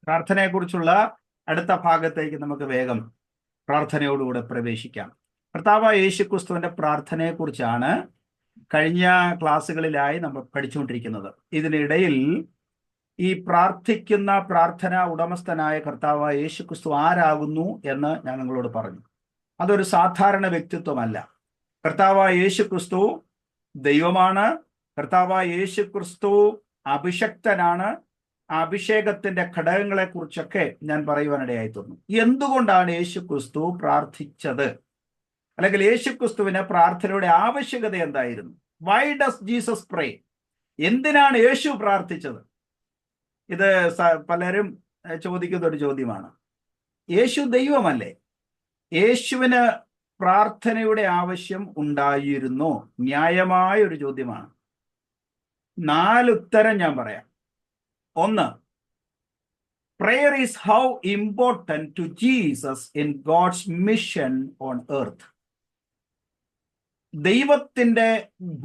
പ്രാർത്ഥനയെക്കുറിച്ചുള്ള അടുത്ത ഭാഗത്തേക്ക് നമുക്ക് വേഗം പ്രാർത്ഥനയോടുകൂടെ പ്രവേശിക്കാം. കർത്താവായ യേശുക്രിസ്തുവിന്റെ പ്രാർത്ഥനയെക്കുറിച്ചാണ് കഴിഞ്ഞ ക്ലാസ്സുകളിലായി നമ്മൾ പഠിച്ചുകൊണ്ടിരിക്കുന്നത്. ഇതിനിടയിൽ ഈ പ്രാർത്ഥിക്കുന്ന പ്രാർത്ഥന ഉടമസ്ഥനായ കർത്താവായ യേശുക്രിസ്തു ആരാകുന്നു എന്ന് ഞാൻ നിങ്ങളോട് പറഞ്ഞു. അതൊരു സാധാരണ വ്യക്തിത്വമല്ല. കർത്താവായ യേശുക്രിസ്തു ദൈവമാണ്. കർത്താവായ യേശുക്രിസ്തു അഭിഷക്തനാണ്. ആ അഭിഷേകത്തിന്റെ ഘടകങ്ങളെ കുറിച്ചൊക്കെ ഞാൻ പറയുവാനിടയായി തോന്നുന്നു. എന്തുകൊണ്ടാണ് യേശുക്രിസ്തു പ്രാർത്ഥിച്ചത്, അല്ലെങ്കിൽ യേശുക്രിസ്തുവിന് പ്രാർത്ഥനയുടെ ആവശ്യകത എന്തായിരുന്നു? വൈ ഡസ് ജീസസ് പ്രേ? എന്തിനാണ് യേശു പ്രാർത്ഥിച്ചത്? ഇത് പലരും ചോദിക്കുന്ന ഒരു ചോദ്യമാണ്. യേശു ദൈവമല്ലേ? യേശുവിന് പ്രാർത്ഥനയുടെ ആവശ്യം ഉണ്ടായിരുന്നു? ന്യായമായ ഒരു ചോദ്യമാണ്. 4 ഉത്തരം ഞാൻ പറയാം. 1, prayer is how important to Jesus in God's mission on earth. ദൈവത്തിന്റെ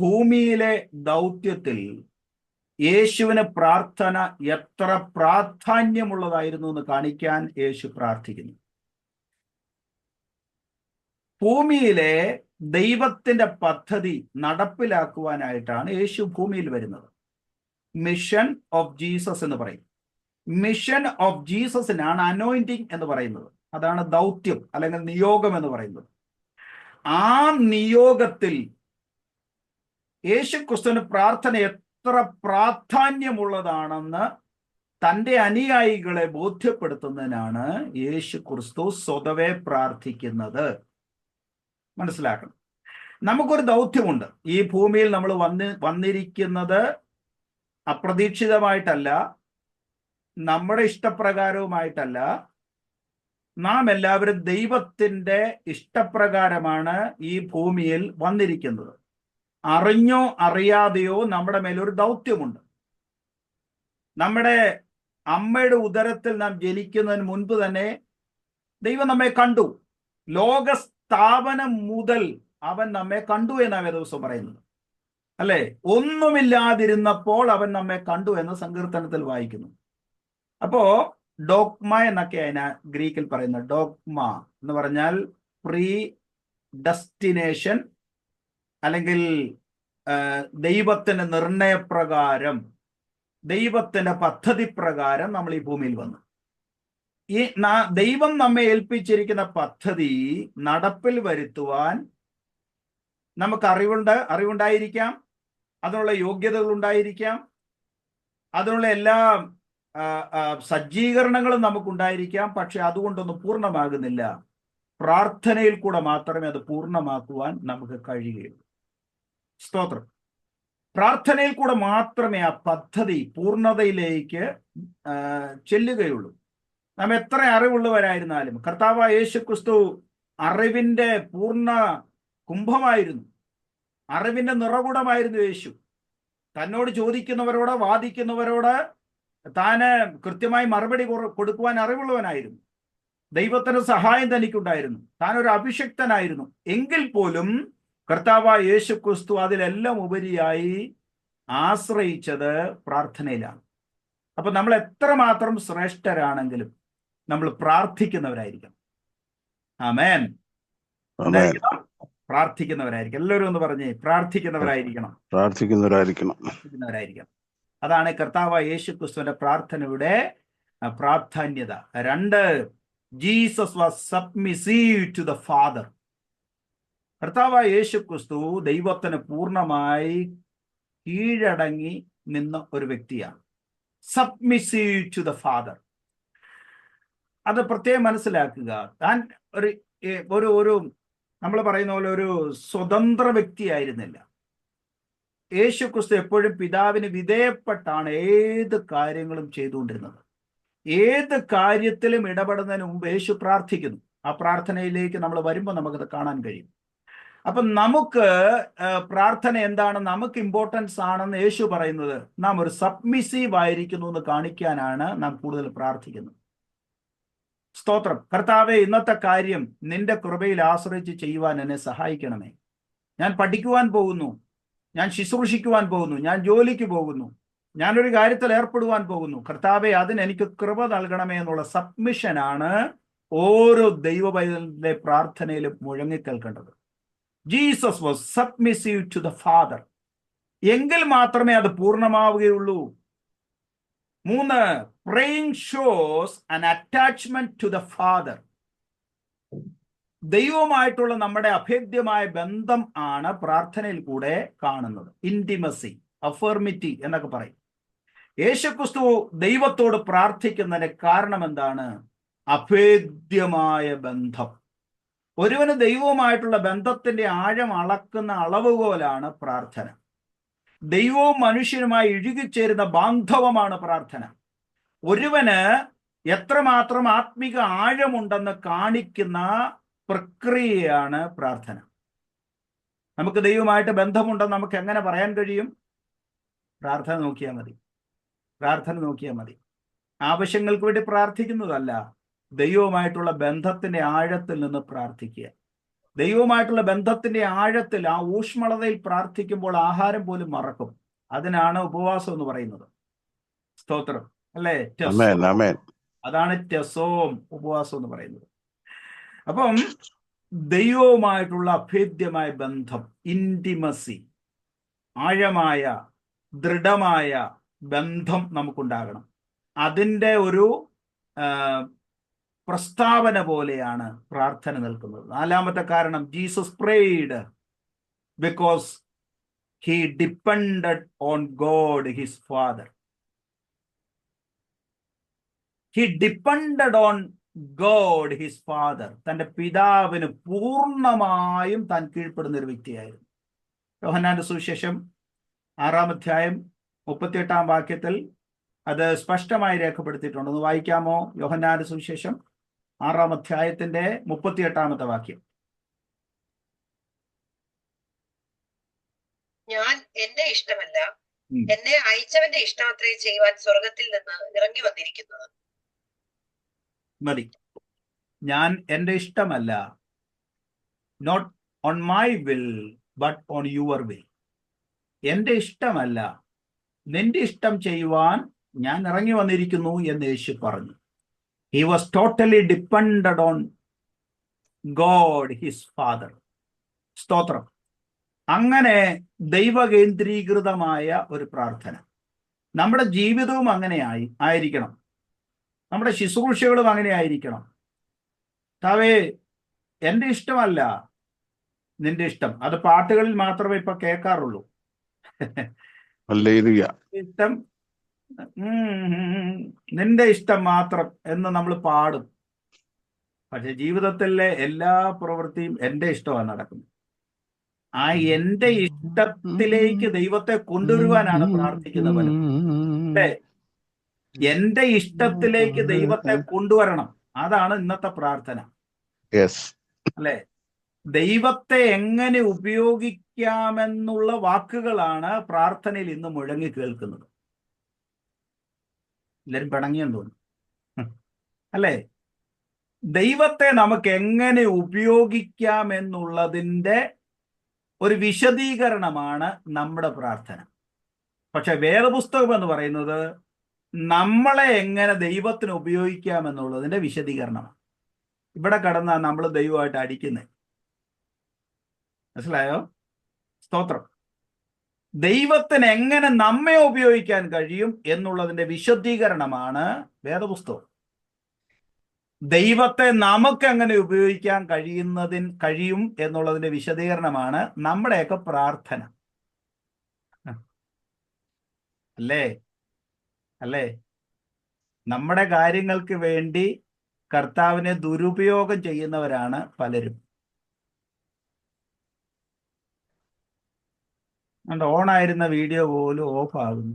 ഭൂമിയിലെ ദൗത്യത്തിൽ യേശുവിന് പ്രാർത്ഥന എത്ര പ്രാധാന്യമുള്ളതായിരുന്നു എന്ന് കാണിക്കാൻ യേശു പ്രാർത്ഥിക്കുന്നു. ഭൂമിയിലെ ദൈവത്തിന്റെ പദ്ധതി നടപ്പിലാക്കുവാനായിട്ടാണ് യേശു ഭൂമിയിൽ വരുന്നത്. മിഷൻ ഓഫ് ജീസസ് എന്ന് പറയും. മിഷൻ ഓഫ് ജീസസിനാണ് അനോയിന്റിങ് എന്ന് പറയുന്നത്. അതാണ് ദൗത്യം അല്ലെങ്കിൽ നിയോഗം എന്ന് പറയുന്നത്. ആ നിയോഗത്തിൽ യേശുക്രിസ്തുവിന് പ്രാർത്ഥന എത്ര പ്രാധാന്യമുള്ളതാണെന്ന് തൻ്റെ അനുയായികളെ ബോധ്യപ്പെടുത്തുന്നതിനാണ് യേശുക്രിസ്തു സ്വതവേ പ്രാർത്ഥിക്കുന്നത്. മനസ്സിലാക്കണം. നമുക്കൊരു ദൗത്യമുണ്ട്. ഈ ഭൂമിയിൽ നമ്മൾ വന്നിരിക്കുന്നത് അപ്രതീക്ഷിതമായിട്ടല്ല, നമ്മുടെ ഇഷ്ടപ്രകാരവുമായിട്ടല്ല. നാം എല്ലാവരും ദൈവത്തിൻ്റെ ഇഷ്ടപ്രകാരമാണ് ഈ ഭൂമിയിൽ വന്നിരിക്കുന്നത്. അറിഞ്ഞോ അറിയാതെയോ നമ്മുടെ മേലൊരു ദൗത്യമുണ്ട്. നമ്മുടെ അമ്മയുടെ ഉദരത്തിൽ നാം ജനിക്കുന്നതിന് മുൻപ് തന്നെ ദൈവം നമ്മെ കണ്ടു. ലോകസ്ഥാപനം മുതൽ അവൻ നമ്മെ കണ്ടു എന്നാണ് വേദപുസ്തകം പറയുന്നത്, അല്ലെ? ഒന്നുമില്ലാതിരുന്നപ്പോൾ അവൻ നമ്മെ കണ്ടു എന്ന് സങ്കീർത്തനത്തിൽ വായിക്കുന്നു. അപ്പോ ഡോഗ്മ എന്നൊക്കെ അതിന് ഗ്രീക്കിൽ പറയുന്നത്. ഡോഗ്മ എന്ന് പറഞ്ഞാൽ പ്രീ ഡെസ്റ്റിനേഷൻ, അല്ലെങ്കിൽ ദൈവത്തിന്റെ നിർണയപ്രകാരം, ദൈവത്തിന്റെ പദ്ധതി പ്രകാരം നമ്മൾ ഈ ഭൂമിയിൽ വന്നു. ഈ ദൈവം നമ്മെ ഏൽപ്പിച്ചിരിക്കുന്ന പദ്ധതി നടപ്പിൽ വരുത്തുവാൻ നമുക്ക് അറിവുണ്ടായിരിക്കാം, അതിനുള്ള യോഗ്യതകൾ ഉണ്ടായിരിക്കാം, അതിനുള്ള എല്ലാ സജ്ജീകരണങ്ങളും നമുക്കുണ്ടായിരിക്കാം. പക്ഷെ അതുകൊണ്ടൊന്നും പൂർണ്ണമാകുന്നില്ല. പ്രാർത്ഥനയിൽ കൂടെ മാത്രമേ അത് പൂർണ്ണമാക്കുവാൻ നമുക്ക് കഴിയുകയുള്ളൂ. സ്തോത്രം. പ്രാർത്ഥനയിൽ കൂടെ മാത്രമേ ആ പദ്ധതി പൂർണ്ണതയിലേക്ക് ചെല്ലുകയുള്ളൂ. നാം എത്ര അറിവുള്ളവരായിരുന്നാലും കർത്താവായ യേശുക്രിസ്തു അറിവിന്റെ പൂർണ്ണ കുംഭമായിരുന്നു. അറിവിന്റെ നിറകുടമായിരുന്നു യേശു. തന്നോട് ചോദിക്കുന്നവരോട്, വാദിക്കുന്നവരോട് താന് കൃത്യമായി മറുപടി കൊടുക്കുവാൻ അറിവുള്ളവനായിരുന്നു. ദൈവത്തിന് സഹായം തനിക്കുണ്ടായിരുന്നു. താനൊരു അഭിഷിക്തനായിരുന്നു. എങ്കിൽ പോലും കർത്താവായ യേശുക്രിസ്തു അതിലെല്ലാം ഉപരിയായി ആശ്രയിച്ചത് പ്രാർത്ഥനയിലാണ്. അപ്പൊ നമ്മൾ എത്രമാത്രം ശ്രേഷ്ഠരാണെങ്കിലും നമ്മൾ പ്രാർത്ഥിക്കുന്നവരായിരിക്കണം. ആമേൻ. പ്രാർത്ഥിക്കുന്നവരായിരിക്കും. എല്ലാവരും ഒന്ന് പറഞ്ഞേ, പ്രാർത്ഥിക്കുന്നവരായിരിക്കണം. അതാണ് കർത്താവായ യേശുക്രിസ്തുവിന്റെ പ്രാർത്ഥനയുടെ പ്രാധാന്യത. 2, Jesus was submissive to the Father. കർത്താവായ യേശുക്രിസ്തു ദൈവത്തിന് പൂർണ്ണമായി കീഴടങ്ങി നിന്ന ഒരു വ്യക്തിയാണ്. Submissive to the Father. അത് പ്രത്യേകം മനസ്സിലാക്കുക. താൻ ഒരു നമ്മൾ പറയുന്ന പോലെ ഒരു സ്വതന്ത്ര വ്യക്തിയായിരുന്നില്ല. യേശുക്രിസ്തു എപ്പോഴും പിതാവിന് വിധേയപ്പെട്ടാണ് ഏത് കാര്യങ്ങളും ചെയ്തുകൊണ്ടിരുന്നത്. ഏത് കാര്യത്തിലും ഇടപെടുന്നതിന് മുമ്പ് യേശു പ്രാർത്ഥിക്കുന്നു. ആ പ്രാർത്ഥനയിലേക്ക് നമ്മൾ വരുമ്പോൾ നമുക്കത് കാണാൻ കഴിയും. അപ്പം നമുക്ക് പ്രാർത്ഥന എന്താണ്, നമുക്ക് ഇമ്പോർട്ടൻസ് ആണെന്ന് യേശു പറയുന്നത് നാം ഒരു സബ്മിസീവ് ആയിരിക്കുന്നു എന്ന് കാണിക്കാനാണ് നാം കൂടുതൽ പ്രാർത്ഥിക്കുന്നത്. സ്തോത്രം. കർത്താവേ, ഇന്നത്തെ കാര്യം നിന്റെ കൃപയിൽ ആശ്രയിച്ച് ചെയ്യുവാൻ എന്നെ സഹായിക്കണമേ. ഞാൻ പഠിക്കുവാൻ പോകുന്നു, ഞാൻ ശുശ്രൂഷിക്കുവാൻ പോകുന്നു, ഞാൻ ജോലിക്ക് പോകുന്നു. ഞാനൊരു കാര്യത്തിൽ ഏർപ്പെടുവാൻ പോകുന്നു, കർത്താവെ അതിന് എനിക്ക് കൃപ നൽകണമേ എന്നുള്ള സബ്മിഷനാണ് ഓരോ ദൈവ പൈതലിന്റെ പ്രാർത്ഥനയിലും മുഴങ്ങിക്കേൾക്കേണ്ടത്. Jesus was submissive to the Father. എങ്കിൽ മാത്രമേ അത് പൂർണ്ണമാവുകയുള്ളൂ. 3, praying shows an attachment to the Father. ദൈവവുമായിട്ടുള്ള നമ്മുടെ അഭേദ്യമായ ബന്ധം ആണ് പ്രാർത്ഥനയിൽ കൂടെ കാണുന്നത്. ഇന്റിമസി, അഫർമിറ്റി എന്നൊക്കെ പറയും. യേശുക്രിസ്തു ദൈവത്തോട് പ്രാർത്ഥിക്കുന്നതിന് കാരണം എന്താണ്? അഭേദ്യമായ ബന്ധം. ഒരുവന് ദൈവവുമായിട്ടുള്ള ബന്ധത്തിന്റെ ആഴം അളക്കുന്ന അളവുകോലാണ് പ്രാർത്ഥന. ദൈവവും മനുഷ്യനുമായി ഇഴുകിച്ചേരുന്ന ബാന്ധവമാണ് പ്രാർത്ഥന. ഒരുവന് എത്രമാത്രം ആത്മിക ആഴമുണ്ടെന്ന് കാണിക്കുന്ന പ്രക്രിയയാണ് പ്രാർത്ഥന. നമുക്ക് ദൈവമായിട്ട് ബന്ധമുണ്ടെന്ന് നമുക്ക് എങ്ങനെ പറയാൻ കഴിയും? പ്രാർത്ഥന നോക്കിയാൽ മതി. പ്രാർത്ഥന നോക്കിയാൽ മതി. ആവശ്യങ്ങൾക്ക് വേണ്ടി പ്രാർത്ഥിക്കുന്നതല്ല, ദൈവവുമായിട്ടുള്ള ബന്ധത്തിന്റെ ആഴത്തിൽ നിന്ന് പ്രാർത്ഥിക്കുക. ദൈവവുമായിട്ടുള്ള ബന്ധത്തിന്റെ ആഴത്തിൽ, ആ ഊഷ്മളതയിൽ പ്രാർത്ഥിക്കുമ്പോൾ ആഹാരം പോലും മറക്കും. അതിനാണ് ഉപവാസം എന്ന് പറയുന്നത്. സ്തോത്രം, അല്ലേ? അതാണ് ടെസോം, ഉപവാസം എന്ന് പറയുന്നത്. അപ്പം ദൈവവുമായിട്ടുള്ള അഭേദ്യമായ ബന്ധം, ഇന്റിമസി, ആഴമായ ദൃഢമായ ബന്ധം നമുക്കുണ്ടാകണം. അതിൻ്റെ ഒരു പ്രസ്താവന പോലെയാണ് പ്രാർത്ഥന നിൽക്കുന്നത്. 4-ാമത്തെ കാരണം, Jesus prayed because he depended on God his Father. He depended on God his Father. തൻ്റെ പിതാവിന് പൂർണ്ണമായും താൻ കീഴ്പ്പെടുന്ന ഒരു വ്യക്തിയായിരുന്നു. യോഹന്നാന്റെ സുവിശേഷം 6-ാം അധ്യായം 38-ാം വാക്യത്തിൽ അത് സ്പഷ്ടമായി രേഖപ്പെടുത്തിയിട്ടുണ്ട്. ഒന്ന് വായിക്കാമോ? യോഹന്നാന്റെ സുവിശേഷം 6-ാം അധ്യായത്തിന്റെ 38-ാമത്തെ വാക്യം. ഞാൻ എന്റെ ഇഷ്ടമല്ല, എന്നെ അയച്ചവന്റെ ഇഷ്ടമത്രേ ചെയ്യുവാൻ സ്വർഗത്തിൽ നിന്ന് ഇറങ്ങി വന്നിരിക്കുന്നത്. മതി. ഞാൻ എന്റെ ഇഷ്ടമല്ല, not on my will but on your will. എന്റെ ഇഷ്ടമല്ല, നിന്റെ ഇഷ്ടം ചെയ്യുവാൻ ഞാൻ ഇറങ്ങി വന്നിരിക്കുന്നു എന്ന് യേശു പറഞ്ഞു. He was totally depended on God his father. സ്തോത്രം. അങ്ങനെ ദൈവകേന്ദ്രീകൃതമായ ഒരു പ്രാർത്ഥന. നമ്മുടെ ജീവിതവും അങ്ങനെ ആയിരിക്കണം. നമ്മുടെ ശുശ്രൂഷകളും അങ്ങനെ ആയിരിക്കണം. താവേ, എൻ്റെ ഇഷ്ടമല്ല, നിന്റെ ഇഷ്ടം. അത് പാട്ടുകളിൽ മാത്രമേ ഇപ്പൊ കേൾക്കാറുള്ളൂ. ഇഷ്ടം, നിന്റെ ഇഷ്ടം മാത്രം എന്ന് നമ്മൾ പാടും. പക്ഷെ ജീവിതത്തിലെ എല്ലാ പ്രവൃത്തിയും എൻ്റെ ഇഷ്ടമാണ് നടക്കുന്നത്. ആ എൻ്റെ ഇഷ്ടത്തിലേക്ക് ദൈവത്തെ കൊണ്ടുവരുവാനാണ് പ്രാർത്ഥിക്കുന്നത്. അല്ലേ? എൻ്റെ ഇഷ്ടത്തിലേക്ക് ദൈവത്തെ കൊണ്ടുവരണം. അതാണ് ഇന്നത്തെ പ്രാർത്ഥന. അല്ലേ? ദൈവത്തെ എങ്ങനെ ഉപയോഗിക്കാമെന്നുള്ള വാക്കുകളാണ് പ്രാർത്ഥനയിൽ ഇന്ന് മുഴങ്ങി കേൾക്കുന്നത്. എല്ലാവരും പിണങ്ങിയെന്ന് തോന്നുന്നു, അല്ലേ? ദൈവത്തെ നമുക്ക് എങ്ങനെ ഉപയോഗിക്കാമെന്നുള്ളതിൻ്റെ ഒരു വിശദീകരണമാണ് നമ്മുടെ പ്രാർത്ഥന. പക്ഷെ വേദപുസ്തകം എന്ന് പറയുന്നത് നമ്മളെ എങ്ങനെ ദൈവത്തിന് ഉപയോഗിക്കാമെന്നുള്ളതിൻ്റെ വിശദീകരണമാണ്. ഇവിടെ കടന്നാ നമ്മൾ ദൈവമായിട്ട് അടിക്കുന്നത്. മനസ്സിലായോ? സ്തോത്രം. ദൈവത്തിന് എങ്ങനെ നമ്മെ ഉപയോഗിക്കാൻ കഴിയും എന്നുള്ളതിന്റെ വിശദീകരണമാണ് വേദപുസ്തകം. ദൈവത്തെ നമുക്ക് എങ്ങനെ ഉപയോഗിക്കാൻ കഴിയും എന്നുള്ളതിന്റെ വിശദീകരണമാണ് നമ്മുടെയൊക്കെ പ്രാർത്ഥന. അല്ലേ? നമ്മുടെ കാര്യങ്ങൾക്ക് വേണ്ടി കർത്താവിനെ ദുരുപയോഗം ചെയ്യുന്നവരാണ് പലരും. ഓണായിരുന്ന വീഡിയോ പോലും ഓഫ് ആകുന്നു.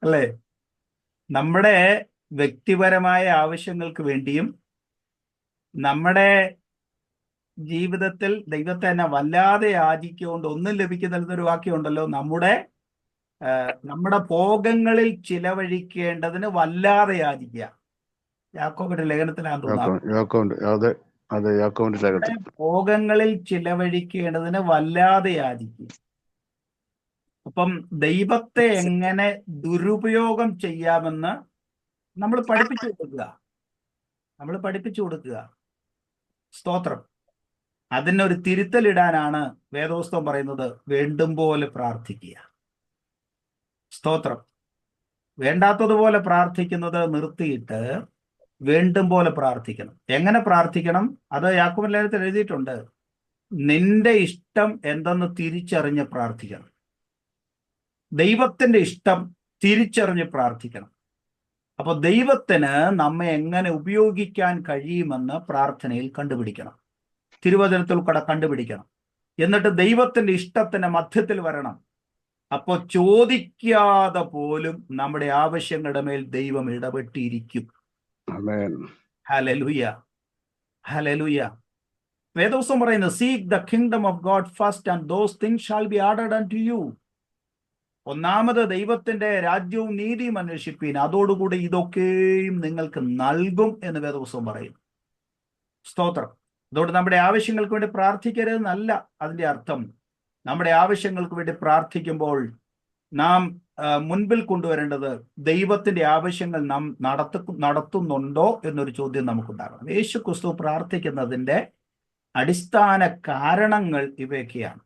അല്ലേ? നമ്മുടെ വ്യക്തിപരമായ ആവശ്യങ്ങൾക്ക് വേണ്ടിയും നമ്മുടെ ജീവിതത്തിൽ ദൈവത്തെ തന്നെ വല്ലാതെ യാചിക്കൊണ്ട് ഒന്നും ലഭിക്കുന്നില്ലെന്നൊരു വാക്യമുണ്ടല്ലോ. നമ്മുടെ ഭോഗങ്ങളിൽ ചിലവഴിക്കേണ്ടതിന് വല്ലാതെ യാചിക്കുക. യാക്കോബിന്റെ ലേഖനത്തിലാണെന്ന് തോന്നുന്നു. ഭോഗങ്ങളിൽ ചിലവഴിക്കേണ്ടതിന് വല്ലാതെ യാചിക്കുക. അപ്പം ദൈവത്തെ എങ്ങനെ ദുരുപയോഗം ചെയ്യാമെന്ന് നമ്മൾ പഠിപ്പിച്ചു കൊടുക്കുക. സ്തോത്രം. അതിനൊരു തിരുത്തലിടാനാണ് വേദപുസ്തകം പറയുന്നത്, വേണ്ടും പോലെ പ്രാർത്ഥിക്കുക. സ്തോത്രം. വേണ്ടാത്തതുപോലെ പ്രാർത്ഥിക്കുന്നത് നിർത്തിയിട്ട് വേണ്ടും പോലെ പ്രാർത്ഥിക്കണം. എങ്ങനെ പ്രാർത്ഥിക്കണം? അത് യാക്കോബ് ലേഖനത്തിൽ എഴുതിയിട്ടുണ്ട്. നിന്റെ ഇഷ്ടം എന്തെന്ന് തിരിച്ചറിഞ്ഞ് പ്രാർത്ഥിക്കണം. ദൈവത്തിന്റെ ഇഷ്ടം തിരിച്ചറിഞ്ഞ് പ്രാർത്ഥിക്കണം. അപ്പൊ ദൈവത്തിന് നമ്മെ എങ്ങനെ ഉപയോഗിക്കാൻ കഴിയുമെന്ന് പ്രാർത്ഥനയിൽ കണ്ടുപിടിക്കണം, തിരുവചനത്തിൽ കൂടെ കണ്ടുപിടിക്കണം. എന്നിട്ട് ദൈവത്തിന്റെ ഇഷ്ടത്തിന് മധ്യത്തിൽ വരണം. അപ്പൊ ചോദിക്കാതെ പോലും നമ്മുടെ ആവശ്യങ്ങളുടെ മേൽ ദൈവം ഇടപെട്ടിരിക്കും. Hallelujah, hallelujah. വേദപുസ്തകം പറയുന്നത്, seek the kingdom of God first and those things shall be added unto you. ഒന്നാമത് ദൈവത്തിന്റെ രാജ്യവും നീതിയും അന്വേഷിപ്പീൻ, അതോടുകൂടി ഇതൊക്കെയും നിങ്ങൾക്ക് നൽകും എന്ന് വേദപുസ്തകം പറയും. സ്തോത്രം. അതുകൊണ്ട് നമ്മുടെ ആവശ്യങ്ങൾക്ക് വേണ്ടി പ്രാർത്ഥിക്കരുതെന്നല്ല അതിന്റെ അർത്ഥം. നമ്മുടെ ആവശ്യങ്ങൾക്ക് വേണ്ടി പ്രാർത്ഥിക്കുമ്പോൾ നാം മുൻപിൽ കൊണ്ടുവരേണ്ടത് ദൈവത്തിന്റെ ആവശ്യങ്ങൾ നാം നടത്തുന്നുണ്ടോ എന്നൊരു ചോദ്യം നമുക്കുണ്ടാകണം. യേശു ക്രിസ്തു പ്രാർത്ഥിക്കുന്നതിന്റെ അടിസ്ഥാന കാരണങ്ങൾ ഇവയൊക്കെയാണ്.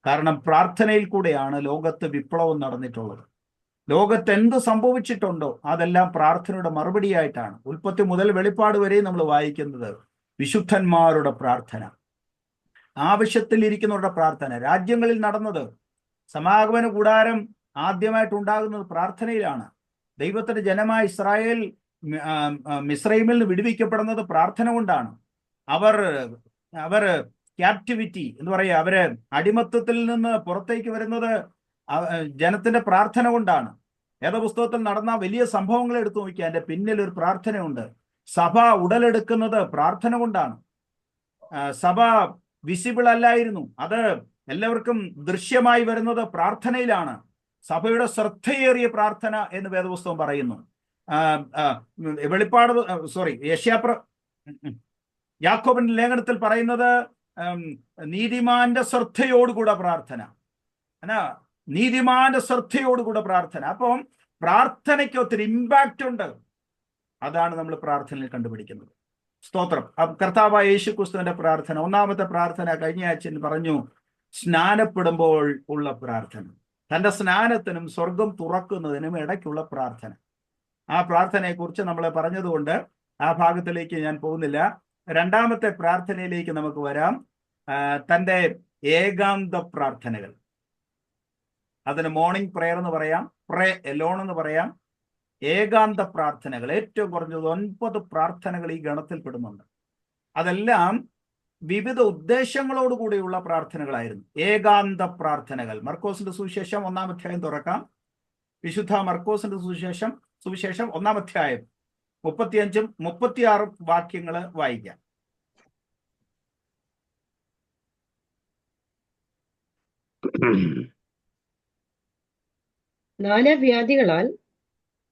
കാരണം പ്രാർത്ഥനയിൽ കൂടെയാണ് ലോകത്ത് വിപ്ലവം നടന്നിട്ടുള്ളത്. ലോകത്ത് എന്ത് സംഭവിച്ചിട്ടുണ്ടോ അതെല്ലാം പ്രാർത്ഥനയുടെ മറുപടിയായിട്ടാണ്. ഉൽപ്പത്തി മുതൽ വെളിപ്പാട് വരെ നമ്മൾ വായിക്കുന്നത് വിശുദ്ധന്മാരുടെ പ്രാർത്ഥന, ആവശ്യത്തിലിരിക്കുന്നവരുടെ പ്രാർത്ഥന. രാജ്യങ്ങളിൽ നടന്നത്, സമാഗമന കൂടാരം ആദ്യമായിട്ടുണ്ടാകുന്നത് പ്രാർത്ഥനയിലാണ്. ദൈവത്തിന്റെ ജനമായ ഇസ്രായേൽ മിസ്രൈമിൽ നിന്ന് വിടുവിക്കപ്പെടുന്നത് പ്രാർത്ഥന കൊണ്ടാണ്. അവർ ക്യാപ്റ്റിവിറ്റി എന്ന് പറയുക, അവര് അടിമത്തത്തിൽ നിന്ന് പുറത്തേക്ക് വരുന്നത് ജനത്തിന്റെ പ്രാർത്ഥന കൊണ്ടാണ്. വേദപുസ്തകത്തിൽ നടന്ന വലിയ സംഭവങ്ങൾ എടുത്തു നോക്കിയാൽ അതിന്റെ പിന്നിൽ ഒരു പ്രാർത്ഥനയുണ്ട്. സഭ ഉടലെടുക്കുന്നത് പ്രാർത്ഥന കൊണ്ടാണ്. സഭ വിസിബിൾ അല്ലായിരുന്നു, അത് എല്ലാവർക്കും ദൃശ്യമായി വരുന്നത് പ്രാർത്ഥനയിലാണ്. സഭയുടെ ശ്രദ്ധയേറിയ പ്രാർത്ഥന എന്ന് വേദപുസ്തകം പറയുന്നു. യാക്കോബിന്റെ ലേഖനത്തിൽ പറയുന്നത് നീതിമാന്റെ ശ്രദ്ധയോടുകൂടെ പ്രാർത്ഥന, നീതിമാന്റെ ശ്രദ്ധയോടുകൂടെ പ്രാർത്ഥന. അപ്പം പ്രാർത്ഥനയ്ക്ക് ഒത്തിരി ഇമ്പാക്റ്റ് ഉണ്ട്. അതാണ് നമ്മൾ പ്രാർത്ഥനയിൽ കണ്ടുപിടിക്കുന്നത്. സ്തോത്രം. കർത്താവായ യേശു ക്രിസ്തുവിന്റെ പ്രാർത്ഥന, ഒന്നാമത്തെ പ്രാർത്ഥന കഴിഞ്ഞ ആഴ്ച പറഞ്ഞു, സ്നാനപ്പെടുമ്പോൾ ഉള്ള പ്രാർത്ഥന. തന്റെ സ്നാനത്തിനും സ്വർഗം തുറക്കുന്നതിനും ഇടയ്ക്കുള്ള പ്രാർത്ഥന. ആ പ്രാർത്ഥനയെക്കുറിച്ച് നമ്മൾ പറഞ്ഞതുകൊണ്ട് ആ ഭാഗത്തിലേക്ക് ഞാൻ പോകുന്നില്ല. രണ്ടാമത്തെ പ്രാർത്ഥനയിലേക്ക് നമുക്ക് വരാം. തൻ്റെ ഏകാന്ത പ്രാർത്ഥനകൾ. അതിന് മോർണിംഗ് പ്രെയർ എന്ന് പറയാം, പ്രേ എലോൺ എന്ന് പറയാം. ഏകാന്ത പ്രാർത്ഥനകൾ, ഏറ്റവും കുറഞ്ഞത് 9 പ്രാർത്ഥനകൾ ഈ ഗണത്തിൽ പെടുന്നുണ്ട്. അതെല്ലാം വിവിധ ഉദ്ദേശങ്ങളോട് കൂടിയുള്ള പ്രാർത്ഥനകളായിരുന്നു. ഏകാന്ത പ്രാർത്ഥനകൾ. മർക്കോസിന്റെ സുവിശേഷം 1-ാം അധ്യായം തുറക്കാം. വിശുദ്ധ മർക്കോസിന്റെ സുവിശേഷം 1-ാം അധ്യായം 35-ഉം 36-ഉം വാക്യങ്ങൾ വായിക്കാം. നാനാവ്യാധികളാൽ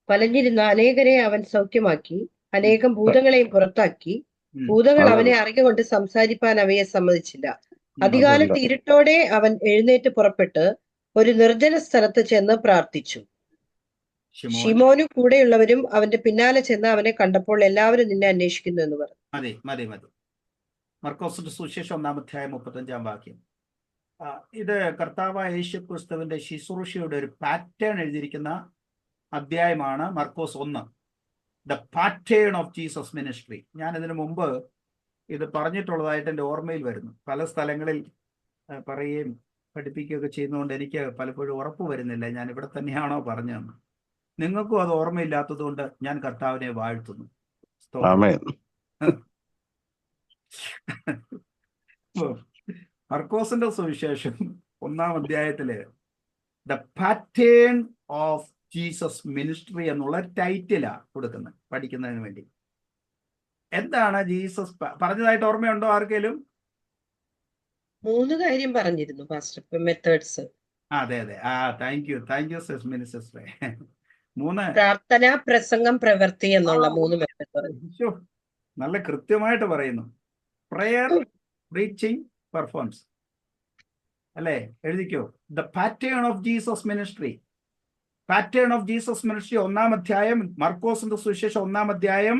വലഞ്ഞിരുന്ന അനേകരെ അവൻ സൗഖ്യമാക്കി, അനേകം ഭൂതങ്ങളെയും പുറത്താക്കി. ഭൂതങ്ങൾ അവനെ അറിഞ്ഞുകൊണ്ട് സംസാരിപ്പാൻ അവയെ സമ്മതിച്ചില്ല. അധികാലത്ത് ഇരുട്ടോടെ അവൻ എഴുന്നേറ്റ് പുറപ്പെട്ട് ഒരു നിർജ്ജന സ്ഥലത്ത് ചെന്ന് പ്രാർത്ഥിച്ചു. ശിമോനും കൂടെയുള്ളവരും അവന്റെ പിന്നാലെ ചെന്ന് അവനെ കണ്ടപ്പോൾ എല്ലാവരും നിന്നെ അന്വേഷിക്കുന്നു എന്ന് പറഞ്ഞു. മതി. മർക്കോസിന്റെ സുവിശേഷം 1-ാം അധ്യായം 35-ാം വാക്യം. ഇത് കർത്താവായ യേശു ക്രിസ്തുവിന്റെ ശുശ്രൂഷയുടെ ഒരു പാറ്റേൺ എഴുതിയിരിക്കുന്ന അധ്യായമാണ് മർക്കോസ് 1, the pattern of Jesus ministry. ഞാൻ ഇതിനു മുമ്പ് ഇത് പറഞ്ഞിട്ടുള്ളതായിട്ട് എൻ്റെ ഓർമ്മയിൽ വരുന്നു. പല സ്ഥലങ്ങളിൽ പറയുകയും പഠിപ്പിക്കുകയൊക്കെ ചെയ്യുന്നതുകൊണ്ട് എനിക്ക് പലപ്പോഴും ഉറപ്പ് വരുന്നില്ല ഞാൻ ഇവിടെ തന്നെയാണോ പറഞ്ഞതെന്ന്. നിങ്ങൾക്കും അത് ഓർമ്മയില്ലാത്തത് കൊണ്ട് ഞാൻ കർത്താവിനെ വാഴ്ത്തുന്നു. മർക്കോസിന്റെ സുവിശേഷം 1-ാം അധ്യായത്തില് the pattern of Jesus ministry എന്നുള്ള ടൈറ്റിലാ കൊടുക്കുന്നത് പഠിക്കുന്നതിന് വേണ്ടി. എന്താണ് ജീസസ് പറഞ്ഞതായിട്ട് ഓർമ്മയുണ്ടോ ആർക്കെങ്കിലും? 3 കാര്യം പറഞ്ഞിരുന്നു പാസ്റ്റർ, മെത്തേഡ്സ്. അതെ. Thank you sister. 3 പ്രാർത്ഥന, പ്രസംഗം, പ്രവൃത്തി എന്നുള്ള 3 മെത്തേഡ് നല്ല കൃത്യമായിട്ട് പറയുന്നു. Prayer, preaching, performance. അല്ലേ? എഴുതിക്കോ. The pattern of Jesus ministry. Pattern of Jesus ministry 1-ാം അധ്യായം, മർക്കോസിന്റെ സുവിശേഷം 1-ാം അധ്യായം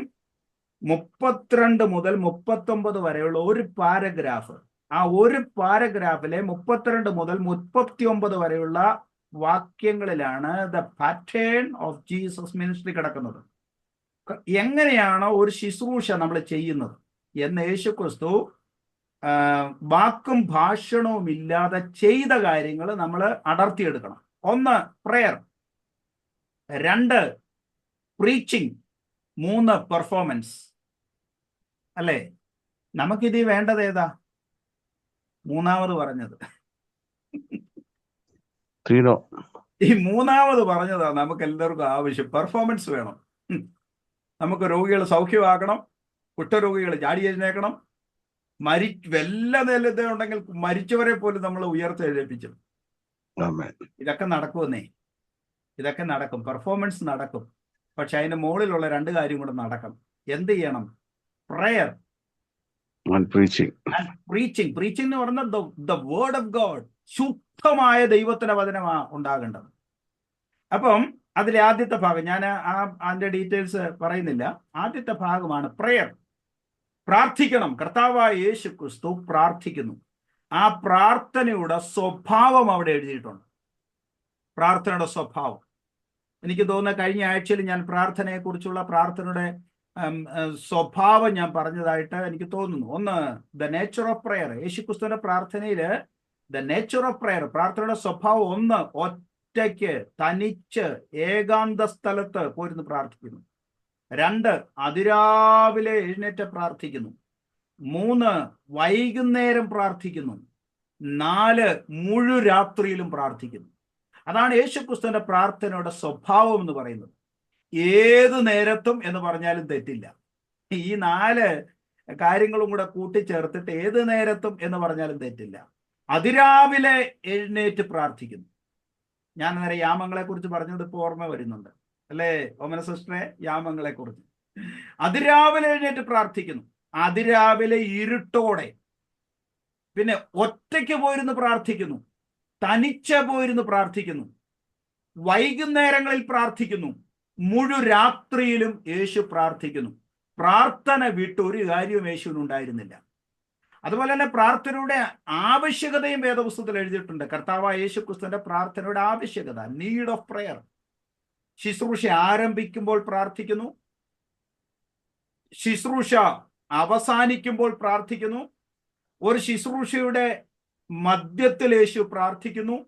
32 മുതൽ 39 വരെയുള്ള ഒരു പാരഗ്രാഫ്. ആ ഒരു പാരഗ്രാഫിലെ 32 മുതൽ 39 വരെയുള്ള വാക്യങ്ങളിലാണ് the pattern of Jesus ministry കിടക്കുന്നത്. എങ്ങനെയാണോ ഒരു ശുശ്രൂഷ നമ്മൾ ചെയ്യുന്നത് എന്ന് യേശുക്രിസ്തു വാക്കും ഭാഷണവും ഇല്ലാതെ ചെയ്ത കാര്യങ്ങൾ നമ്മൾ അടർത്തിയെടുക്കണം. 1 പ്രയർ, 2 പ്രീച്ചിങ്, 3 പെർഫോമൻസ്. അല്ലേ? നമുക്കിത് വേണ്ടത് ഏതാ? 3-ാമത് പറഞ്ഞത്. ഈ 3-ാമത് പറഞ്ഞതാ നമുക്ക് എല്ലാവർക്കും ആവശ്യം. പെർഫോമൻസ് വേണം. നമുക്ക് രോഗികൾ സൗഖ്യമാക്കണം, കുഷ്ഠരോഗികൾ ചാടി എഴുന്നേക്കണം, വല്ല നിലത്തെ ഉണ്ടെങ്കിൽ മരിച്ചവരെ പോലും നമ്മൾ ഉയർത്തെഴുന്നേൽപ്പിച്ചു. ഇതൊക്കെ നടക്കുമെന്നേ, ഇതൊക്കെ നടക്കും, പെർഫോമൻസ് നടക്കും. പക്ഷെ അതിന്റെ മുകളിലുള്ള 2 കാര്യം കൂടെ നടക്കണം. എന്ത് ചെയ്യണം? Prayer and preaching. പ്രീച്ചിങ് എന്ന് പറഞ്ഞാൽ ദ വേർഡ് ഓഫ് ഗോഡ്, ശുദ്ധമായ ദൈവത്തിന്റെ വചനമാ ഉണ്ടാകേണ്ടത്. അപ്പം അതിലെ ആദ്യത്തെ ഭാഗം, ഞാൻ അതിന്റെ ഡീറ്റെയിൽസ് പറയുന്നില്ല. ആദ്യത്തെ ഭാഗമാണ് പ്രയർ. പ്രാർത്ഥിക്കണം. കർത്താവായ യേശു ക്രിസ്തു പ്രാർത്ഥിക്കുന്നു. ആ പ്രാർത്ഥനയുടെ സ്വഭാവം അവിടെ എഴുതിയിട്ടുണ്ട്. പ്രാർത്ഥനയുടെ സ്വഭാവം. എനിക്ക് തോന്നുന്ന കഴിഞ്ഞ ആഴ്ചയിൽ ഞാൻ പ്രാർത്ഥനയെക്കുറിച്ചുള്ള പ്രാർത്ഥനയുടെ സ്വഭാവം ഞാൻ പറഞ്ഞതായിട്ട് എനിക്ക് തോന്നുന്നു. 1, ദ നേച്ചർ ഓഫ് പ്രയർ. യേശുക്രിസ്തുവിന്റെ പ്രാർത്ഥനയിൽ ദ നേച്ചർ ഓഫ് പ്രയർ, പ്രാർത്ഥനയുടെ സ്വഭാവം 1, ഒറ്റയ്ക്ക് തനിച്ച് ഏകാന്ത സ്ഥലത്ത് പോയിരുന്ന് പ്രാർത്ഥിക്കുന്നു. 2, അതിരാവിലെ എഴുന്നേറ്റ് പ്രാർത്ഥിക്കുന്നു. 3, വൈകുന്നേരം പ്രാർത്ഥിക്കുന്നു. 4, മുഴുരാത്രിയിലും പ്രാർത്ഥിക്കുന്നു. അതാണ് യേശുക്രിസ്തുവിന്റെ പ്രാർത്ഥനയുടെ സ്വഭാവം എന്ന് പറയുന്നത്. ഏത് നേരത്തും എന്ന് പറഞ്ഞാലും തെറ്റില്ല. ഈ 4 കാര്യങ്ങളും കൂടെ കൂട്ടിച്ചേർത്തിട്ട് ഏത് നേരത്തും എന്ന് പറഞ്ഞാലും തെറ്റില്ല. അതിരാവിലെ എഴുന്നേറ്റ് പ്രാർത്ഥിക്കുന്നു. ഞാൻ നേരെ യാമങ്ങളെ കുറിച്ച് പറഞ്ഞത് ഇപ്പോൾ ഓർമ്മ വരുന്നുണ്ട്, അല്ലേ ഓമന സിസ്റ്ററെ? യാമങ്ങളെ കുറിച്ച് അതിരാവിലെ എഴുന്നേറ്റ് പ്രാർത്ഥിക്കുന്നു. അതിരാവിലെ ഇരുട്ടോടെ, പിന്നെ ഒറ്റയ്ക്ക് പോയിരുന്ന് പ്രാർത്ഥിക്കുന്നു, തനിച്ച് പോയിരുന്ന് പ്രാർത്ഥിക്കുന്നു, വൈകുന്നേരങ്ങളിൽ പ്രാർത്ഥിക്കുന്നു, മുഴുരാത്രിയിലും യേശു പ്രാർത്ഥിക്കുന്നു. പ്രാർത്ഥന വിട്ട് ഒരു കാര്യവും യേശുവിനുണ്ടായിരുന്നില്ല. അതുപോലെ തന്നെ പ്രാർത്ഥനയുടെ ആവശ്യകതയും വേദപുസ്തകത്തിൽ എഴുതിയിട്ടുണ്ട്. കർത്താവായ യേശുക്രിസ്തുവിന്റെ പ്രാർത്ഥനയുടെ ആവശ്യകത, നീഡ് ഓഫ് പ്രയർ. ശുശ്രൂഷ ആരംഭിക്കുമ്പോൾ പ്രാർത്ഥിക്കുന്നു, ശുശ്രൂഷ അവസാനിക്കുമ്പോൾ പ്രാർത്ഥിക്കുന്നു, ഒരു ശുശ്രൂഷയുടെ മധ്യത്തിൽ യേശു പ്രാർത്ഥിക്കുന്നു,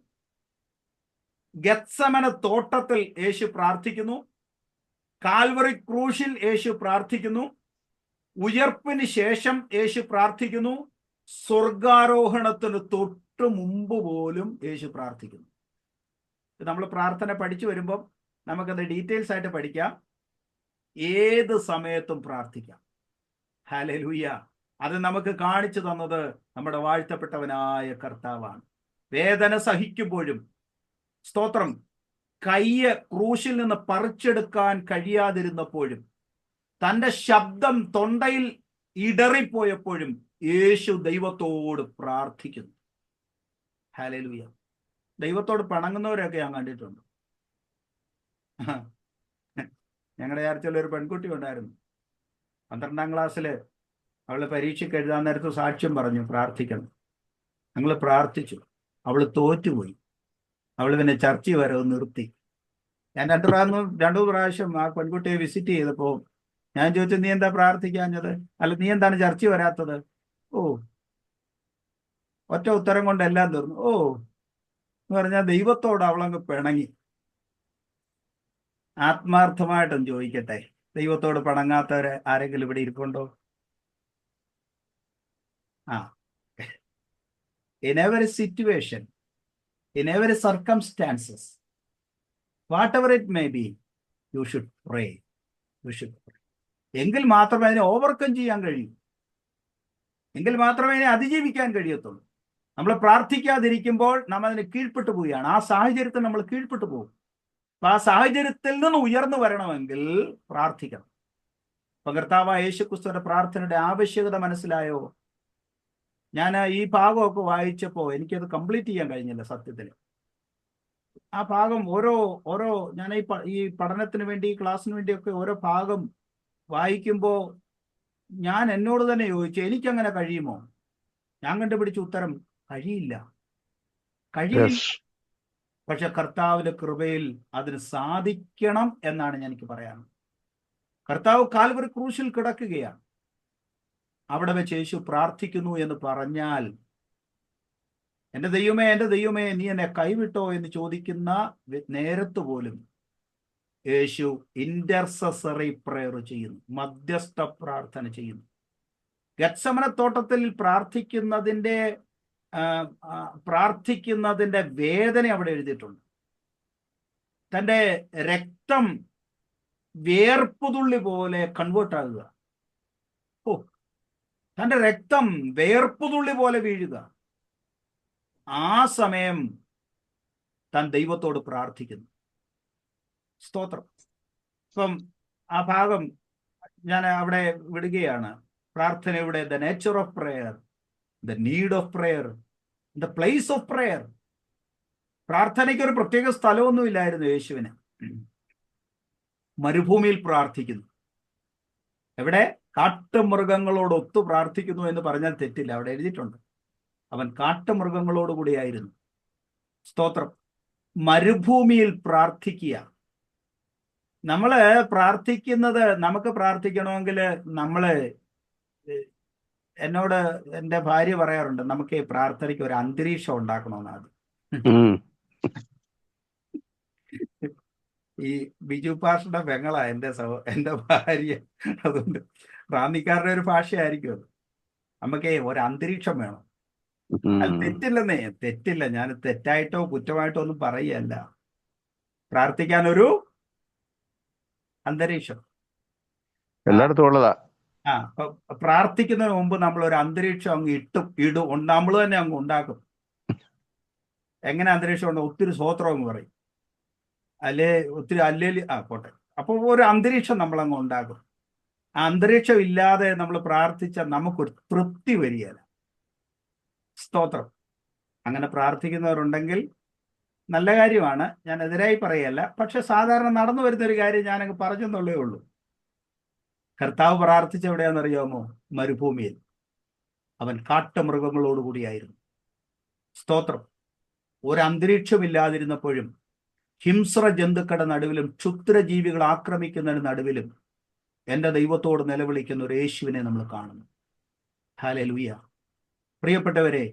ഗത്സമന തോട്ടത്തിൽ യേശു പ്രാർത്ഥിക്കുന്നു, കാൽവറി ക്രൂശിൽ യേശു പ്രാർത്ഥിക്കുന്നു, ഉയർപ്പിന് ശേഷം യേശു പ്രാർത്ഥിക്കുന്നു, സ്വർഗാരോഹണത്തിന് തൊട്ട് മുമ്പ് പോലും യേശു പ്രാർത്ഥിക്കുന്നു. നമ്മൾ പ്രാർത്ഥന പഠിച്ചു വരുമ്പം നമുക്കത് ഡീറ്റെയിൽസ് ആയിട്ട് പഠിക്കാം. ഏത് സമയത്തും പ്രാർത്ഥിക്കാം. ഹല്ലേലൂയ. അത് നമുക്ക് കാണിച്ചു തന്നത് നമ്മുടെ വാഴ്ത്തപ്പെട്ടവനായ കർത്താവാണ്. വേദന സഹിക്കുമ്പോഴും, സ്തോത്രം, കയ്യ് ക്രൂശിൽ നിന്ന് പറിച്ചെടുക്കാൻ കഴിയാതിരുന്നപ്പോഴും, തൻ്റെ ശബ്ദം തൊണ്ടയിൽ ഇടറിപ്പോയപ്പോഴും യേശു ദൈവത്തോട് പ്രാർത്ഥിക്കുന്നു. ഹല്ലേലൂയ. ദൈവത്തോട് പിണങ്ങുന്നവരൊക്കെ ഞാൻ കണ്ടിട്ടുണ്ട്. ഞങ്ങളുടെ ചർച്ചയിൽ ഒരു പെൺകുട്ടി ഉണ്ടായിരുന്നു. 12-ാം ക്ലാസ്സിൽ അവള് പരീക്ഷയ്ക്ക് എഴുതാൻ നേരത്ത് സാക്ഷ്യം പറഞ്ഞു, പ്രാർത്ഥിക്കണം. ഞങ്ങൾ പ്രാർത്ഥിച്ചു. അവൾ തോറ്റുപോയി. അവൾ പിന്നെ ചർച്ച വരെ നിർത്തി. ഞാൻ 2 പ്രാവശ്യം ആ പെൺകുട്ടിയെ വിസിറ്റ് ചെയ്തപ്പോൾ ഞാൻ ചോദിച്ചു, നീ എന്താ പ്രാർത്ഥിക്കാഞ്ഞത്? അല്ല, നീ എന്താണ് ചർച്ച വരാത്തത്? ഓ, ഒറ്റ ഉത്തരം കൊണ്ട് എല്ലാം തീർന്നു. ഓ എന്ന് പറഞ്ഞാൽ ദൈവത്തോട് അവളങ്ങ് പിണങ്ങി. ആത്മാർത്ഥമായിട്ടും ചോദിക്കട്ടെ, ദൈവത്തോട് പിണങ്ങാത്തവരെ ആരെങ്കിലും ഇവിടെ ഇരിപ്പുണ്ടോ? In every situation, in every circumstances, whatever it may be, you should pray. You should pray. എങ്കിൽ മാത്രമേ അതിനെ ഓവർകം ചെയ്യാൻ കഴിയൂ. എങ്കിൽ മാത്രമേ അതിനെ അതിജീവിക്കാൻ കഴിയത്തുള്ളൂ. നമ്മൾ പ്രാർത്ഥിക്കാതിരിക്കുമ്പോൾ നമ്മൾ അതിന് കീഴ്പ്പെട്ടു പോവുകയാണ്. ആ സാഹചര്യത്തിൽ നമ്മൾ കീഴ്പ്പെട്ടു പോകും. അപ്പൊ ആ സാഹചര്യത്തിൽ നിന്ന് ഉയർന്നു വരണമെങ്കിൽ പ്രാർത്ഥിക്കണം. അപ്പൊ കർത്താവായ യേശുക്രിസ്തുവിന്റെ പ്രാർത്ഥനയുടെ ആവശ്യകത മനസ്സിലായോ? ഞാൻ ഈ ഭാഗമൊക്കെ വായിച്ചപ്പോൾ എനിക്കത് കംപ്ലീറ്റ് ചെയ്യാൻ കഴിഞ്ഞില്ല സത്യത്തിൽ. ആ ഭാഗം ഓരോ ഞാൻ ഈ പഠനത്തിന് വേണ്ടി, ഈ ക്ലാസ്സിന് വേണ്ടിയൊക്കെ ഓരോ ഭാഗം വായിക്കുമ്പോൾ ഞാൻ എന്നോട് തന്നെ ചോദിച്ചു, എനിക്കങ്ങനെ കഴിയുമോ? ഞാൻ കണ്ടുപിടിച്ച ഉത്തരം കഴിയില്ല. കഴിയില്ല. പക്ഷെ കർത്താവിന്റെ കൃപയിൽ അതിന് സാധിക്കണം എന്നാണ് എനിക്ക് പറയാൻ. കർത്താവ് കാൽവരി ക്രൂശിൽ കിടക്കുകയാണ്. അവിടെ വെച്ച് യേശു പ്രാർത്ഥിക്കുന്നു എന്ന് പറഞ്ഞാൽ, എൻ്റെ ദൈവമേ, എൻ്റെ ദൈവമേ, നീ എന്നെ കൈവിട്ടോ എന്ന് ചോദിക്കുന്ന നേരത്ത് പോലും യേശു ഇന്റർസസറി പ്രയർ ചെയ്യുന്നു, മധ്യസ്ഥ പ്രാർത്ഥന ചെയ്യുന്നു. ഗത്സമനത്തോട്ടത്തിൽ പ്രാർത്ഥിക്കുന്നതിന്റെ വേദന അവിടെ എഴുതിയിട്ടുണ്ട്. തൻ്റെ രക്തം വേർപ്പുതുള്ളി പോലെ കൺവേർട്ട് ആകുക. തൻ്റെ രക്തം വേർപ്പുതുള്ളി പോലെ വീഴുക. ആ സമയം താൻ ദൈവത്തോട് പ്രാർത്ഥിക്കുന്നു. സ്തോത്രം. ഇപ്പം ആ ഭാഗം ഞാൻ അവിടെ വിടുകയാണ്. പ്രാർത്ഥനയുടെ the nature of prayer, the need of prayer, the place of prayer. പ്രാർത്ഥനയ്ക്ക് ഒരു പ്രത്യേക സ്ഥലമൊന്നുമില്ലായിരുന്നു യേശുവിന്. മരുഭൂമിയിൽ പ്രാർത്ഥിക്കുന്നു. എവിടെ? കാട്ടുമൃഗങ്ങളോടൊത്തു പ്രാർത്ഥിക്കുന്നു എന്ന് പറഞ്ഞാൽ തെറ്റില്ല, അവിടെ എഴുതിയിട്ടുണ്ട്. അവൻ കാട്ടുമൃഗങ്ങളോടുകൂടിയായിരുന്നു. സ്തോത്രം. മരുഭൂമിയിൽ പ്രാർത്ഥിക്കുക. നമ്മള് പ്രാർത്ഥിക്കുന്നത്, നമുക്ക് പ്രാർത്ഥിക്കണമെങ്കിൽ എന്നോട് എൻ്റെ ഭാര്യ പറയാറുണ്ട്, നമുക്ക് ഈ പ്രാർത്ഥനയ്ക്ക് ഒരു അന്തരീക്ഷം ഉണ്ടാക്കണമെന്ന്. ആദ്യം ഈ ബിജു പാഷയുടെ പെങ്ങളാ എൻ്റെ ഭാര്യ. അതുകൊണ്ട് റാന്നിക്കാരുടെ ഒരു ഭാഷയായിരിക്കും അത്. നമുക്ക് ഒരു അന്തരീക്ഷം വേണം. അത് തെറ്റില്ലെന്നേ, തെറ്റില്ല. ഞാൻ തെറ്റായിട്ടോ കുറ്റമായിട്ടോ ഒന്നും പറയല്ല. പ്രാർത്ഥിക്കാനൊരു അന്തരീക്ഷം എല്ലായിടത്തും ഉള്ളതാ. പ്രാർത്ഥിക്കുന്നതിന് മുമ്പ് നമ്മൾ ഒരു അന്തരീക്ഷം അങ്ങ് ഇടും, നമ്മൾ തന്നെ അങ്ങ് ഉണ്ടാക്കും. എങ്ങനെ അന്തരീക്ഷം ഉണ്ട്? ഒത്തിരി സ്വോത്രം അങ്ങ് പറയും, ഒത്തിരി പോട്ടെ. അപ്പോൾ ഒരു അന്തരീക്ഷം നമ്മൾ അങ്ങ് ഉണ്ടാക്കും. ആ അന്തരീക്ഷം ഇല്ലാതെ നമ്മൾ പ്രാർത്ഥിച്ചാൽ നമുക്കൊരു തൃപ്തി വരികയില്ല. സ്തോത്രം. അങ്ങനെ പ്രാർത്ഥിക്കുന്നവരുണ്ടെങ്കിൽ നല്ല കാര്യമാണ്, ഞാൻ എതിരായി പറയല്ല. പക്ഷെ സാധാരണ നടന്നു വരുന്നൊരു കാര്യം ഞാനങ്ങ് പറഞ്ഞെന്നുള്ളേ ഉള്ളൂ. കർത്താവ് പ്രാർത്ഥിച്ച എവിടെയാണെന്നറിയാമോ? മരുഭൂമിയിൽ. അവൻ കാട്ടുമൃഗങ്ങളോടുകൂടിയായിരുന്നു. സ്തോത്രം. ഒരു അന്തരീക്ഷമില്ലാതിരുന്നപ്പോഴും ഹിംസ്ര ജന്തുക്കളുടെ നടുവിലും ക്ഷുദ്രജീവികൾ ആക്രമിക്കുന്നതിന് നടുവിലും എൻ്റെ ദൈവത്തോട് നിലവിളിക്കുന്ന ഒരു യേശുവിനെ നമ്മൾ കാണുന്നു. ഹല്ലേലൂയ. പ്രിയപ്പെട്ടവരെ,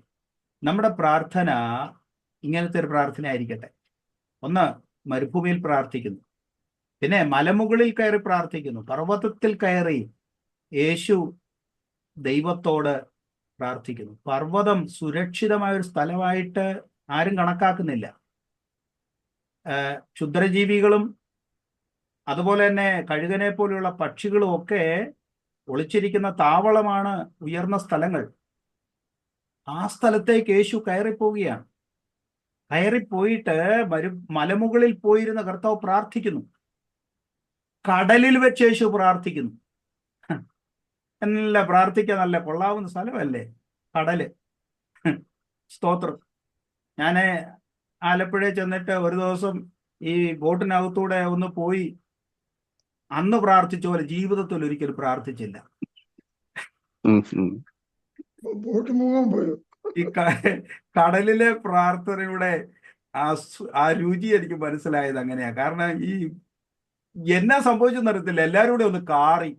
നമ്മുടെ പ്രാർത്ഥന ഇങ്ങനത്തെ ഒരു പ്രാർത്ഥന ആയിരിക്കട്ടെ. ഒന്ന്, മരുഭൂമിയിൽ പ്രാർത്ഥിക്കുന്നു. പിന്നെ മലമുകളിൽ കയറി പ്രാർത്ഥിക്കുന്നു. പർവ്വതത്തിൽ കയറി യേശു ദൈവത്തോട് പ്രാർത്ഥിക്കുന്നു. പർവ്വതം സുരക്ഷിതമായ ഒരു സ്ഥലമായിട്ട് ആരും കണക്കാക്കുന്നില്ല. ക്ഷുദ്രജീവികളും അതുപോലെ തന്നെ കഴുകനെ പോലെയുള്ള പക്ഷികളും ഒക്കെ ഒളിച്ചിരിക്കുന്ന താവളമാണ് ഉയർന്ന സ്ഥലങ്ങൾ. ആ സ്ഥലത്തേക്ക് യേശു കയറിപ്പോവുകയാണ്. കയറിപ്പോയിട്ട് മലമുകളിൽ പോയിരുന്ന കർത്താവ് പ്രാർത്ഥിക്കുന്നു. കടലിൽ വെച്ച് യേശു പ്രാർത്ഥിക്കുന്നു. നല്ല പ്രാർത്ഥിക്കാൻ നല്ല കൊള്ളാവുന്ന സ്ഥലമല്ലേ കടല്. സ്തോത്രം. ഞാൻ ആലപ്പുഴയിൽ ചെന്നിട്ട് ഒരു ദിവസം ഈ ബോട്ടിനകത്തൂടെ ഒന്ന് പോയി. അന്ന് പ്രാർത്ഥിച്ച പോലെ ജീവിതത്തിൽ ഒരിക്കലും പ്രാർത്ഥിച്ചില്ല. ഈ കടലിലെ പ്രാർത്ഥനയുടെ ആ രുചി എനിക്ക് മനസ്സിലായത് അങ്ങനെയാ. കാരണം ഈ എന്നാ സംഭവിച്ചെന്ന് അറിയത്തില്ല, എല്ലാരും കൂടെ ഒന്ന് കാറി.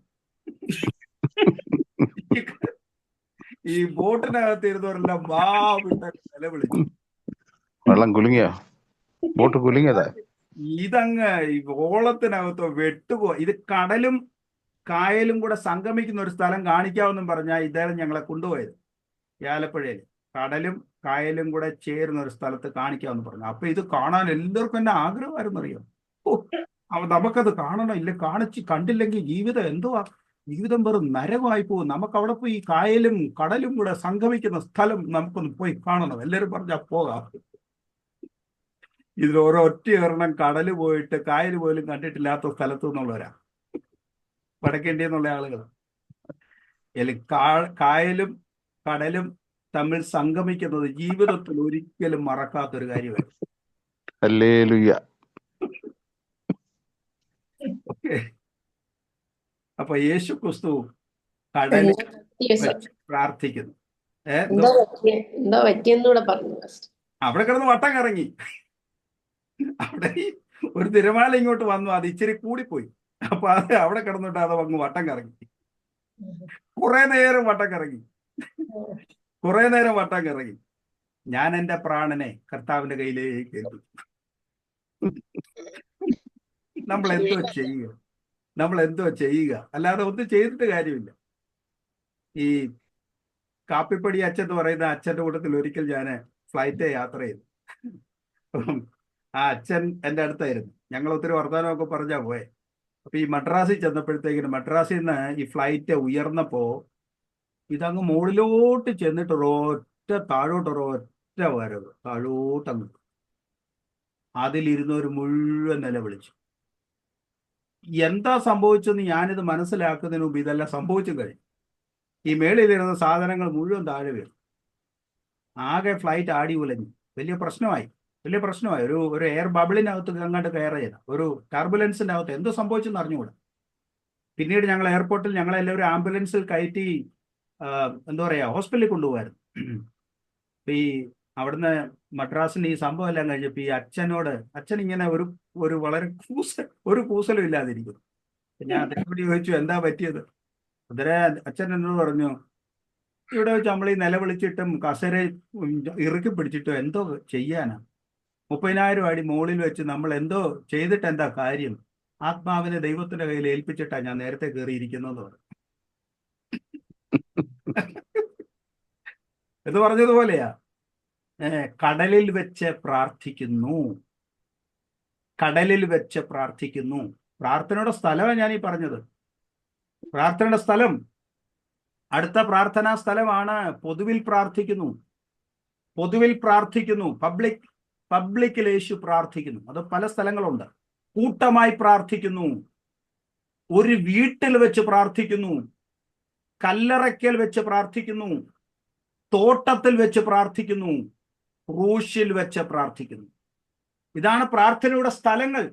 ഈ ബോട്ടിനകത്ത് ഇരുന്നവരെല്ലാം വാ വിട്ട നിലവിളിച്ചു. വെള്ളം കുലുങ്ങിയോ? ബോട്ട് കുലുങ്ങിയതാ. ഇതങ്ങ് ഈ ഓളത്തിനകത്തോ ഇത് കടലും കായലും കൂടെ സംഗമിക്കുന്ന ഒരു സ്ഥലം കാണിക്കാമെന്നും പറഞ്ഞാൽ ഇദ്ദേഹം ഞങ്ങളെ കൊണ്ടുപോയത്. ആലപ്പുഴയിൽ കടലും കായലും കൂടെ ചേരുന്ന ഒരു സ്ഥലത്ത് കാണിക്കാമെന്ന് പറഞ്ഞു. അപ്പൊ ഇത് കാണാൻ എല്ലാവർക്കും എന്നെ ആഗ്രഹമായിരുന്നു, അറിയാം. നമുക്കത് കാണണം, ഇല്ല കണ്ടില്ലെങ്കിൽ ജീവിതം എന്തുവാ, ജീവിതം വെറും നരകമായി പോകും. നമുക്ക് അവിടെ പോയി ഈ കായലും കടലും കൂടെ സംഗമിക്കുന്ന സ്ഥലം നമുക്കൊന്ന് പോയി കാണണം. എല്ലാവരും പറഞ്ഞാൽ പോകാം. ഇതിൽ ഒറ്റ ഒരെണ്ണം കടല് പോയിട്ട് കായൽ പോലും കണ്ടിട്ടില്ലാത്ത സ്ഥലത്തു നിന്നുള്ളവരാ വടക്കേണ്ടി എന്നുള്ള ആളുകൾ. കായലും കടലും തമ്മിൽ സംഗമിക്കുന്നത് ജീവിതത്തിൽ ഒരിക്കലും മറക്കാത്തൊരു കാര്യമായിരുന്നു. ഹല്ലേലൂയ. ഓക്കെ. അപ്പൊ യേശു ക്രിസ്തു കടലിൽ വെച്ച് പ്രാർത്ഥിക്കുന്നു. എന്തോ എന്താ പറ്റിയെന്നൂടെ പറഞ്ഞു. അവിടെ കിടന്ന് വട്ടം കറങ്ങി. അവിടെ ഒരു തിരമാല ഇങ്ങോട്ട് വന്നു, അത് ഇച്ചിരി കൂടിപ്പോയി. അപ്പൊ അത് അവിടെ കിടന്നിട്ട് അത് അങ്ങ് വട്ടം കറങ്ങി. കുറെ നേരം വട്ടം കറങ്ങി. ഞാൻ എന്റെ പ്രാണനെ കർത്താവിന്റെ കയ്യിലേക്ക് ഏൽപ്പിച്ചു. നമ്മൾ എന്തോ ചെയ്യുക അല്ലാതെ ഒന്നും ചെയ്തിട്ട് കാര്യമില്ല. ഈ കാപ്പിപ്പടി അച്ഛൻ എന്ന് പറയുന്ന അച്ഛന്റെ കൂട്ടത്തിൽ ഒരിക്കൽ ഞാൻ ഫ്ലൈറ്റ് യാത്ര ചെയ്തു. ആ അച്ഛൻ എൻ്റെ അടുത്തായിരുന്നു. ഞങ്ങൾ ഒത്തിരി വർത്തമാനമൊക്കെ പറഞ്ഞാ പോയെ. അപ്പൊ ഈ മദ്രാസിൽ ചെന്നപ്പോഴത്തേക്കിന് മദ്രാസിൽ നിന്ന് ഈ ഫ്ലൈറ്റ് ഉയർന്നപ്പോ ഇതങ്ങ് മുകളിലോട്ട് ചെന്നിട്ട് താഴോട്ടൊരൊറ്റ വരവ് താഴോട്ടങ്ങ്. അതിലിരുന്നവർ മുഴുവൻ നിലവിളിച്ചു. എന്താ സംഭവിച്ചെന്ന് ഞാനിത് മനസ്സിലാക്കുന്നതിന് മുമ്പ് ഇതെല്ലാം സംഭവിച്ചു കഴിഞ്ഞു. ഈ മേളിലിരുന്ന സാധനങ്ങൾ മുഴുവൻ താഴെ വീണു. ആകെ ഫ്ലൈറ്റ് ആടി ഉലഞ്ഞു. വലിയ പ്രശ്നമായി. ഒരു എയർ ബബിളിനകത്ത് അങ്ങോട്ട് കയറിയത്, ഒരു ടർബുലൻസിന്റെ അകത്ത് എന്തോ സംഭവിച്ചെന്ന് അറിഞ്ഞുകൂടാ. പിന്നീട് ഞങ്ങൾ എയർപോർട്ടിൽ ഞങ്ങളെല്ലാവരും ആംബുലൻസിൽ കയറ്റി ഹോസ്പിറ്റലിൽ കൊണ്ടുപോകായിരുന്നു. ഈ അവിടുന്ന് മദ്രാസിന് ഈ സംഭവം എല്ലാം കഴിഞ്ഞപ്പോ ഈ അച്ഛൻ ഇങ്ങനെ ഒരു വളരെ കൂസലും ഇല്ലാതിരിക്കുന്നു. ഞാൻ അദ്ദേഹത്തോട് ചോദിച്ചു എന്താ പറ്റിയത്. അച്ഛൻ എന്നോട് പറഞ്ഞു, ഇവിടെ വെച്ച് നമ്മൾ ഈ നിലവിളിച്ചിട്ടും കസേര ഇറുക്കി പിടിച്ചിട്ടും എന്തോ ചെയ്യാനാ, 30,000 അടി മുകളിൽ വെച്ച് നമ്മൾ എന്തോ ചെയ്തിട്ട് എന്താ കാര്യം, ആത്മാവിനെ ദൈവത്തിന്റെ കയ്യിൽ ഏൽപ്പിച്ചിട്ടാ ഞാൻ നേരത്തെ കയറിയിരിക്കുന്നത് എന്ന് പറഞ്ഞതുപോലെയാ. കടലിൽ വെച്ച് പ്രാർത്ഥിക്കുന്നു. പ്രാർത്ഥനയുടെ സ്ഥലമാണ് ഞാൻ ഈ പറഞ്ഞത്. പ്രാർത്ഥനയുടെ സ്ഥലം, അടുത്ത പ്രാർത്ഥനാ സ്ഥലമാണ് പൊതുവിൽ പ്രാർത്ഥിക്കുന്നു. പബ്ലിക്കിൽ യേശു പ്രാർത്ഥിക്കുന്നു. അത് പല സ്ഥലങ്ങളുണ്ട്. കൂട്ടമായി പ്രാർത്ഥിക്കുന്നു, ഒരു വീട്ടിൽ വെച്ച് പ്രാർത്ഥിക്കുന്നു, കല്ലറയ്ക്കൽ വെച്ച് പ്രാർത്ഥിക്കുന്നു, തോട്ടത്തിൽ വെച്ച് പ്രാർത്ഥിക്കുന്നു, ക്രൂശിൽ വെച്ച് പ്രാർത്ഥിക്കുന്നു. ഇതാണ് പ്രാർത്ഥനയുടെ സ്ഥലങ്ങൾ.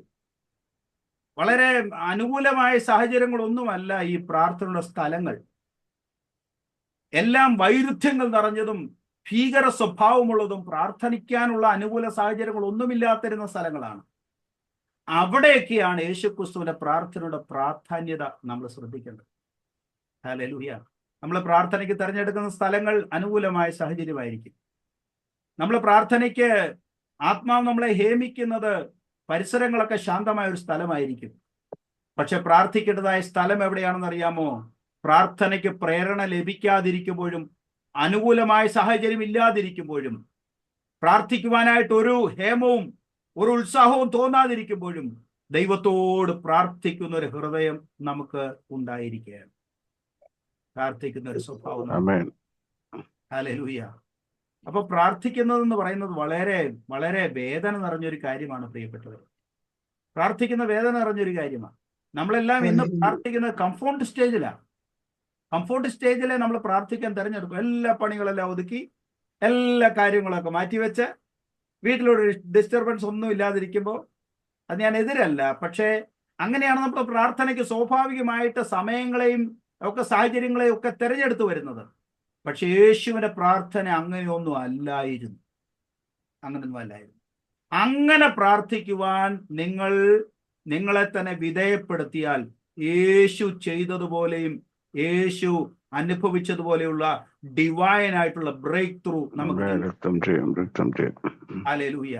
വളരെ അനുകൂലമായ സാഹചര്യങ്ങളൊന്നുമല്ല ഈ പ്രാർത്ഥനയുടെ സ്ഥലങ്ങൾ. എല്ലാം വൈരുദ്ധ്യങ്ങൾ നിറഞ്ഞതും ഭീകര സ്വഭാവമുള്ളതും പ്രാർത്ഥിക്കാനുള്ള അനുകൂല സാഹചര്യങ്ങൾ ഒന്നുമില്ലാത്തിരുന്ന സ്ഥലങ്ങളാണ്. അവിടെയൊക്കെയാണ് യേശുക്രിസ്തുവിന്റെ പ്രാർത്ഥനയുടെ പ്രാധാന്യത നമ്മൾ ശ്രദ്ധിക്കേണ്ടത്. ഹല്ലേലൂയ. നമ്മൾ പ്രാർത്ഥനയ്ക്ക് തിരഞ്ഞെടുക്കുന്ന സ്ഥലങ്ങൾ അനുകൂലമായ സാഹചര്യമായിരിക്കും. നമ്മൾ പ്രാർത്ഥനയ്ക്ക് ആത്മാവ് നമ്മളെ ഹേമിക്കുന്നത് പരിസരങ്ങളൊക്കെ ശാന്തമായ ഒരു സ്ഥലമായിരിക്കും. പക്ഷെ പ്രാർത്ഥിക്കേണ്ടതായ സ്ഥലം എവിടെയാണെന്ന് അറിയാമോ? പ്രാർത്ഥനയ്ക്ക് പ്രേരണ ലഭിക്കാതിരിക്കുമ്പോഴും അനുകൂലമായ സാഹചര്യം ഇല്ലാതിരിക്കുമ്പോഴും പ്രാർത്ഥിക്കുവാനായിട്ട് ഒരു ഹേമവും ഒരു ഉത്സാഹവും തോന്നാതിരിക്കുമ്പോഴും ദൈവത്തോട് പ്രാർത്ഥിക്കുന്ന ഒരു ഹൃദയം നമുക്ക് ഉണ്ടായിരിക്കുകയാണ്. പ്രാർത്ഥിക്കുന്ന ഒരു സ്വഭാവം. ഹല്ലേലൂയ. അപ്പൊ പ്രാർത്ഥിക്കുന്നതെന്ന് പറയുന്നത് വളരെ വളരെ വേദന നിറഞ്ഞൊരു കാര്യമാണ് പ്രിയപ്പെട്ടവർ. പ്രാർത്ഥിക്കുന്ന വേദന നിറഞ്ഞൊരു കാര്യമാണ്. നമ്മളെല്ലാം ഇന്ന് പ്രാർത്ഥിക്കുന്നത് കംഫോർട്ട് സ്റ്റേജിലെ നമ്മൾ പ്രാർത്ഥിക്കാൻ തിരഞ്ഞെടുക്കും. എല്ലാ പണികളെല്ലാം ഒതുക്കി എല്ലാ കാര്യങ്ങളൊക്കെ മാറ്റിവെച്ച് വീട്ടിലൊരു ഡിസ്റ്റർബൻസ് ഒന്നും ഇല്ലാതിരിക്കുമ്പോൾ അത് ഞാൻ എതിരല്ല. പക്ഷേ അങ്ങനെയാണ് നമ്മൾ പ്രാർത്ഥനയ്ക്ക് സ്വാഭാവികമായിട്ട് സമയങ്ങളെയും ഒക്കെ സാഹചര്യങ്ങളെയും ഒക്കെ തിരഞ്ഞെടുത്ത് വരുന്നത്. പക്ഷെ യേശുവിന്റെ പ്രാർത്ഥന അങ്ങനെയൊന്നും അല്ലായിരുന്നു. അങ്ങനെ പ്രാർത്ഥിക്കുവാൻ നിങ്ങളെ തന്നെ വിധേയപ്പെടുത്തിയാൽ യേശു ചെയ്തതുപോലെയും യേശു അനുഭവിച്ചതുപോലെയുള്ള ഡിവൈൻ ആയിട്ടുള്ള ബ്രേക്ക് ത്രൂ നമുക്ക് ഹല്ലേലൂയ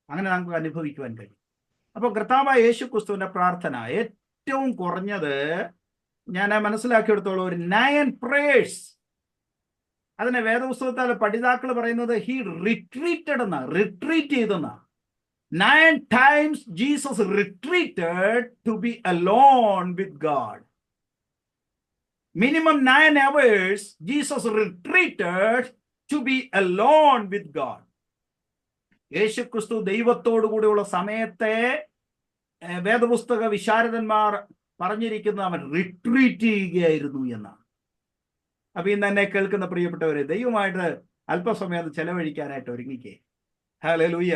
അങ്ങനെ നമുക്ക് അനുഭവിക്കുവാൻ കഴിയും. അപ്പൊ കർത്താവായ യേശു ക്രിസ്തുവിന്റെ പ്രാർത്ഥന ഏറ്റവും കുറഞ്ഞത് ഞാൻ മനസ്സിലാക്കിയെടുത്തോളം ഒരു 9 prayers. അതിനെ വേദപുസ്തകത്തിലെ പഠിതാക്കൾ പറയുന്നത് he retreat ചെയ്തെന്ന 9 times Jesus retreated to be alone with God. Minimum 9 hours Jesus retreated to be alone with God. യേശു ക്രിസ്തു ദൈവത്തോടു കൂടെയുള്ള സമയത്തെ വേദപുസ്തക വിശാരദന്മാർ പറഞ്ഞിരിക്കുന്നത് അവൻ റിട്രീറ്റ് ചെയ്യുകയായിരുന്നു എന്നാണ്. അപ്പൊ ഇന്ന് എന്നെ കേൾക്കുന്ന പ്രിയപ്പെട്ടവരെ, ദൈവമായിട്ട് അല്പസമയം അത് ചെലവഴിക്കാനായിട്ട് ഒരുങ്ങിക്കേ. ഹല്ലേലൂയ.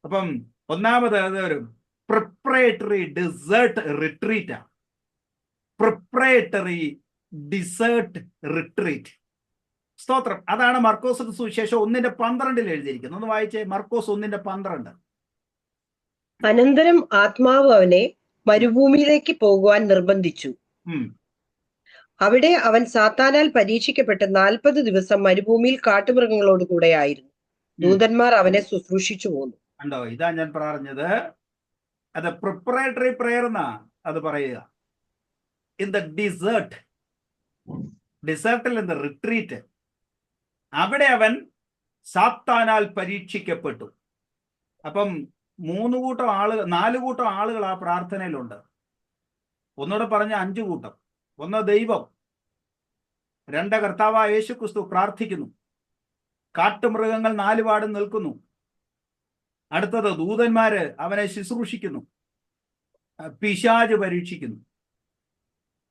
അപ്പം ഒന്നാമത് അത് ഒരു പ്രിപ്പറേറ്ററി ഡിസേർട്ട് റിട്രീറ്റാ. Preparatory desert retreat. സ്തോത്രം. അതാണ് മർക്കോസ് സുവിശേഷം 1:12 എഴുതിയിരിക്കുന്നത്. ഒന്ന് വായിച്ചേ, മർക്കോസ് 1:12. അനന്തരം ആത്മാവ് അവനെ മരുഭൂമിയിലേക്ക് പോകുവാൻ നിർബന്ധിച്ചു. അവിടെ അവൻ സാത്താനാൽ പരീക്ഷിക്കപ്പെട്ട് 40 ദിവസം മരുഭൂമിയിൽ കാട്ടുമൃഗങ്ങളോട് കൂടെ ആയിരുന്നു. ദൂതന്മാർ അവനെ ശുശ്രൂഷിച്ചു പോന്നു. കണ്ടോ, ഇതാ ഞാൻ പറഞ്ഞത്. അത് പ്രിപ്പറേറ്ററി പ്രയർ എന്നാ അത് പറയുക. ഇൻ ദ ഡിസേർട്ടിൽ ഇൻ ദ റിട്രീറ്റ്, അവിടെ അവൻ സാത്താനാൽ പരീക്ഷിക്കപ്പെട്ടു. അപ്പം 4 കൂട്ടം ആളുകൾ ആ പ്രാർത്ഥനയിലുണ്ട്. ഒന്നുകൂടെ പറഞ്ഞ 5 കൂട്ടം. ഒന്ന് ദൈവം, 2 കർത്താവായ യേശുക്രിസ്തു പ്രാർത്ഥിക്കുന്നു, കാട്ടുമൃഗങ്ങൾ 4 പാടും നിൽക്കുന്നു, അടുത്തത് ദൂതന്മാര് അവനെ ശുശ്രൂഷിക്കുന്നു, പിശാച് പരീക്ഷിക്കുന്നു.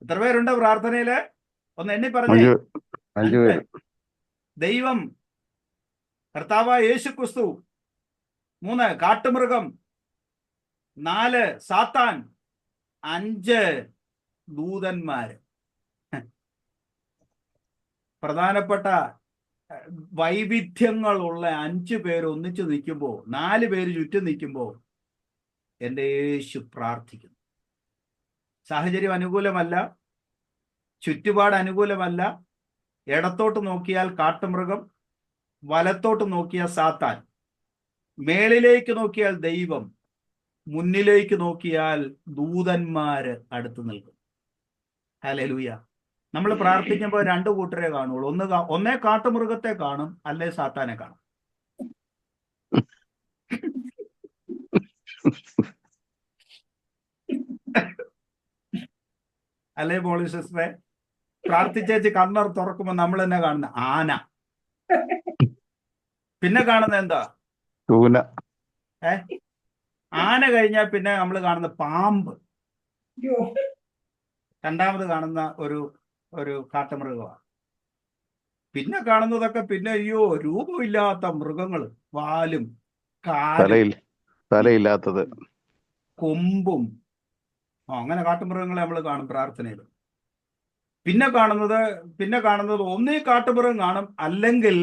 എത്ര പേരുണ്ട് പ്രാർത്ഥനയില്? ഒന്ന് എണ്ണി പറഞ്ഞു. 5 പേര്. ദൈവം, കർത്താവായ യേശുക്രിസ്തു, 3 കാട്ടുമൃഗം, 4 സാത്താൻ, 5 ദൂതന്മാര്. പ്രധാനപ്പെട്ട വൈവിധ്യങ്ങളുള്ള 5 പേര് ഒന്നിച്ചു നിൽക്കുമ്പോൾ, 4 പേര് ചുറ്റും നിൽക്കുമ്പോൾ എൻ്റെ യേശു പ്രാർത്ഥിക്കുന്നു. സാഹചര്യം അനുകൂലമല്ല, ചുറ്റുപാട് അനുകൂലമല്ല. ഇടത്തോട്ട് നോക്കിയാൽ കാട്ടുമൃഗം, വലത്തോട്ട് നോക്കിയാൽ സാത്താൻ, മേളിലേക്ക് നോക്കിയാൽ ദൈവം, മുന്നിലേക്ക് നോക്കിയാൽ ദൂതന്മാര് അടുത്ത് നിൽക്കും. ഹല്ലേലൂയ. നമ്മൾ പ്രാർത്ഥിക്കുമ്പോൾ 2 കൂട്ടരെ കാണുള്ളൂ. ഒന്നേ കാട്ടുമൃഗത്തെ കാണും, അല്ലെ സാത്താനെ കാണും. അല്ലേ മോളി സിസ്റ്ററെ? പ്രാർത്ഥിച്ചേച്ച് കണ്ണർ തുറക്കുമ്പോൾ നമ്മൾ തന്നെ കാണുന്ന ആന, പിന്നെ കാണുന്ന എന്താ? ആന കഴിഞ്ഞാൽ പിന്നെ നമ്മൾ കാണുന്ന പാമ്പ്, രണ്ടാമത് കാണുന്ന ഒരു കാട്ടുമൃഗമാണ്. പിന്നെ കാണുന്നതൊക്കെ പിന്നെ അയ്യോ രൂപമില്ലാത്ത മൃഗങ്ങൾ, വാലും തലയില്ലാത്തത്, കൊമ്പും, അങ്ങനെ കാട്ടുമൃഗങ്ങളെ നമ്മൾ കാണും പ്രാർത്ഥനയിൽ. പിന്നെ കാണുന്നത് ഒന്നീ കാട്ടുമൃഗം കാണും, അല്ലെങ്കിൽ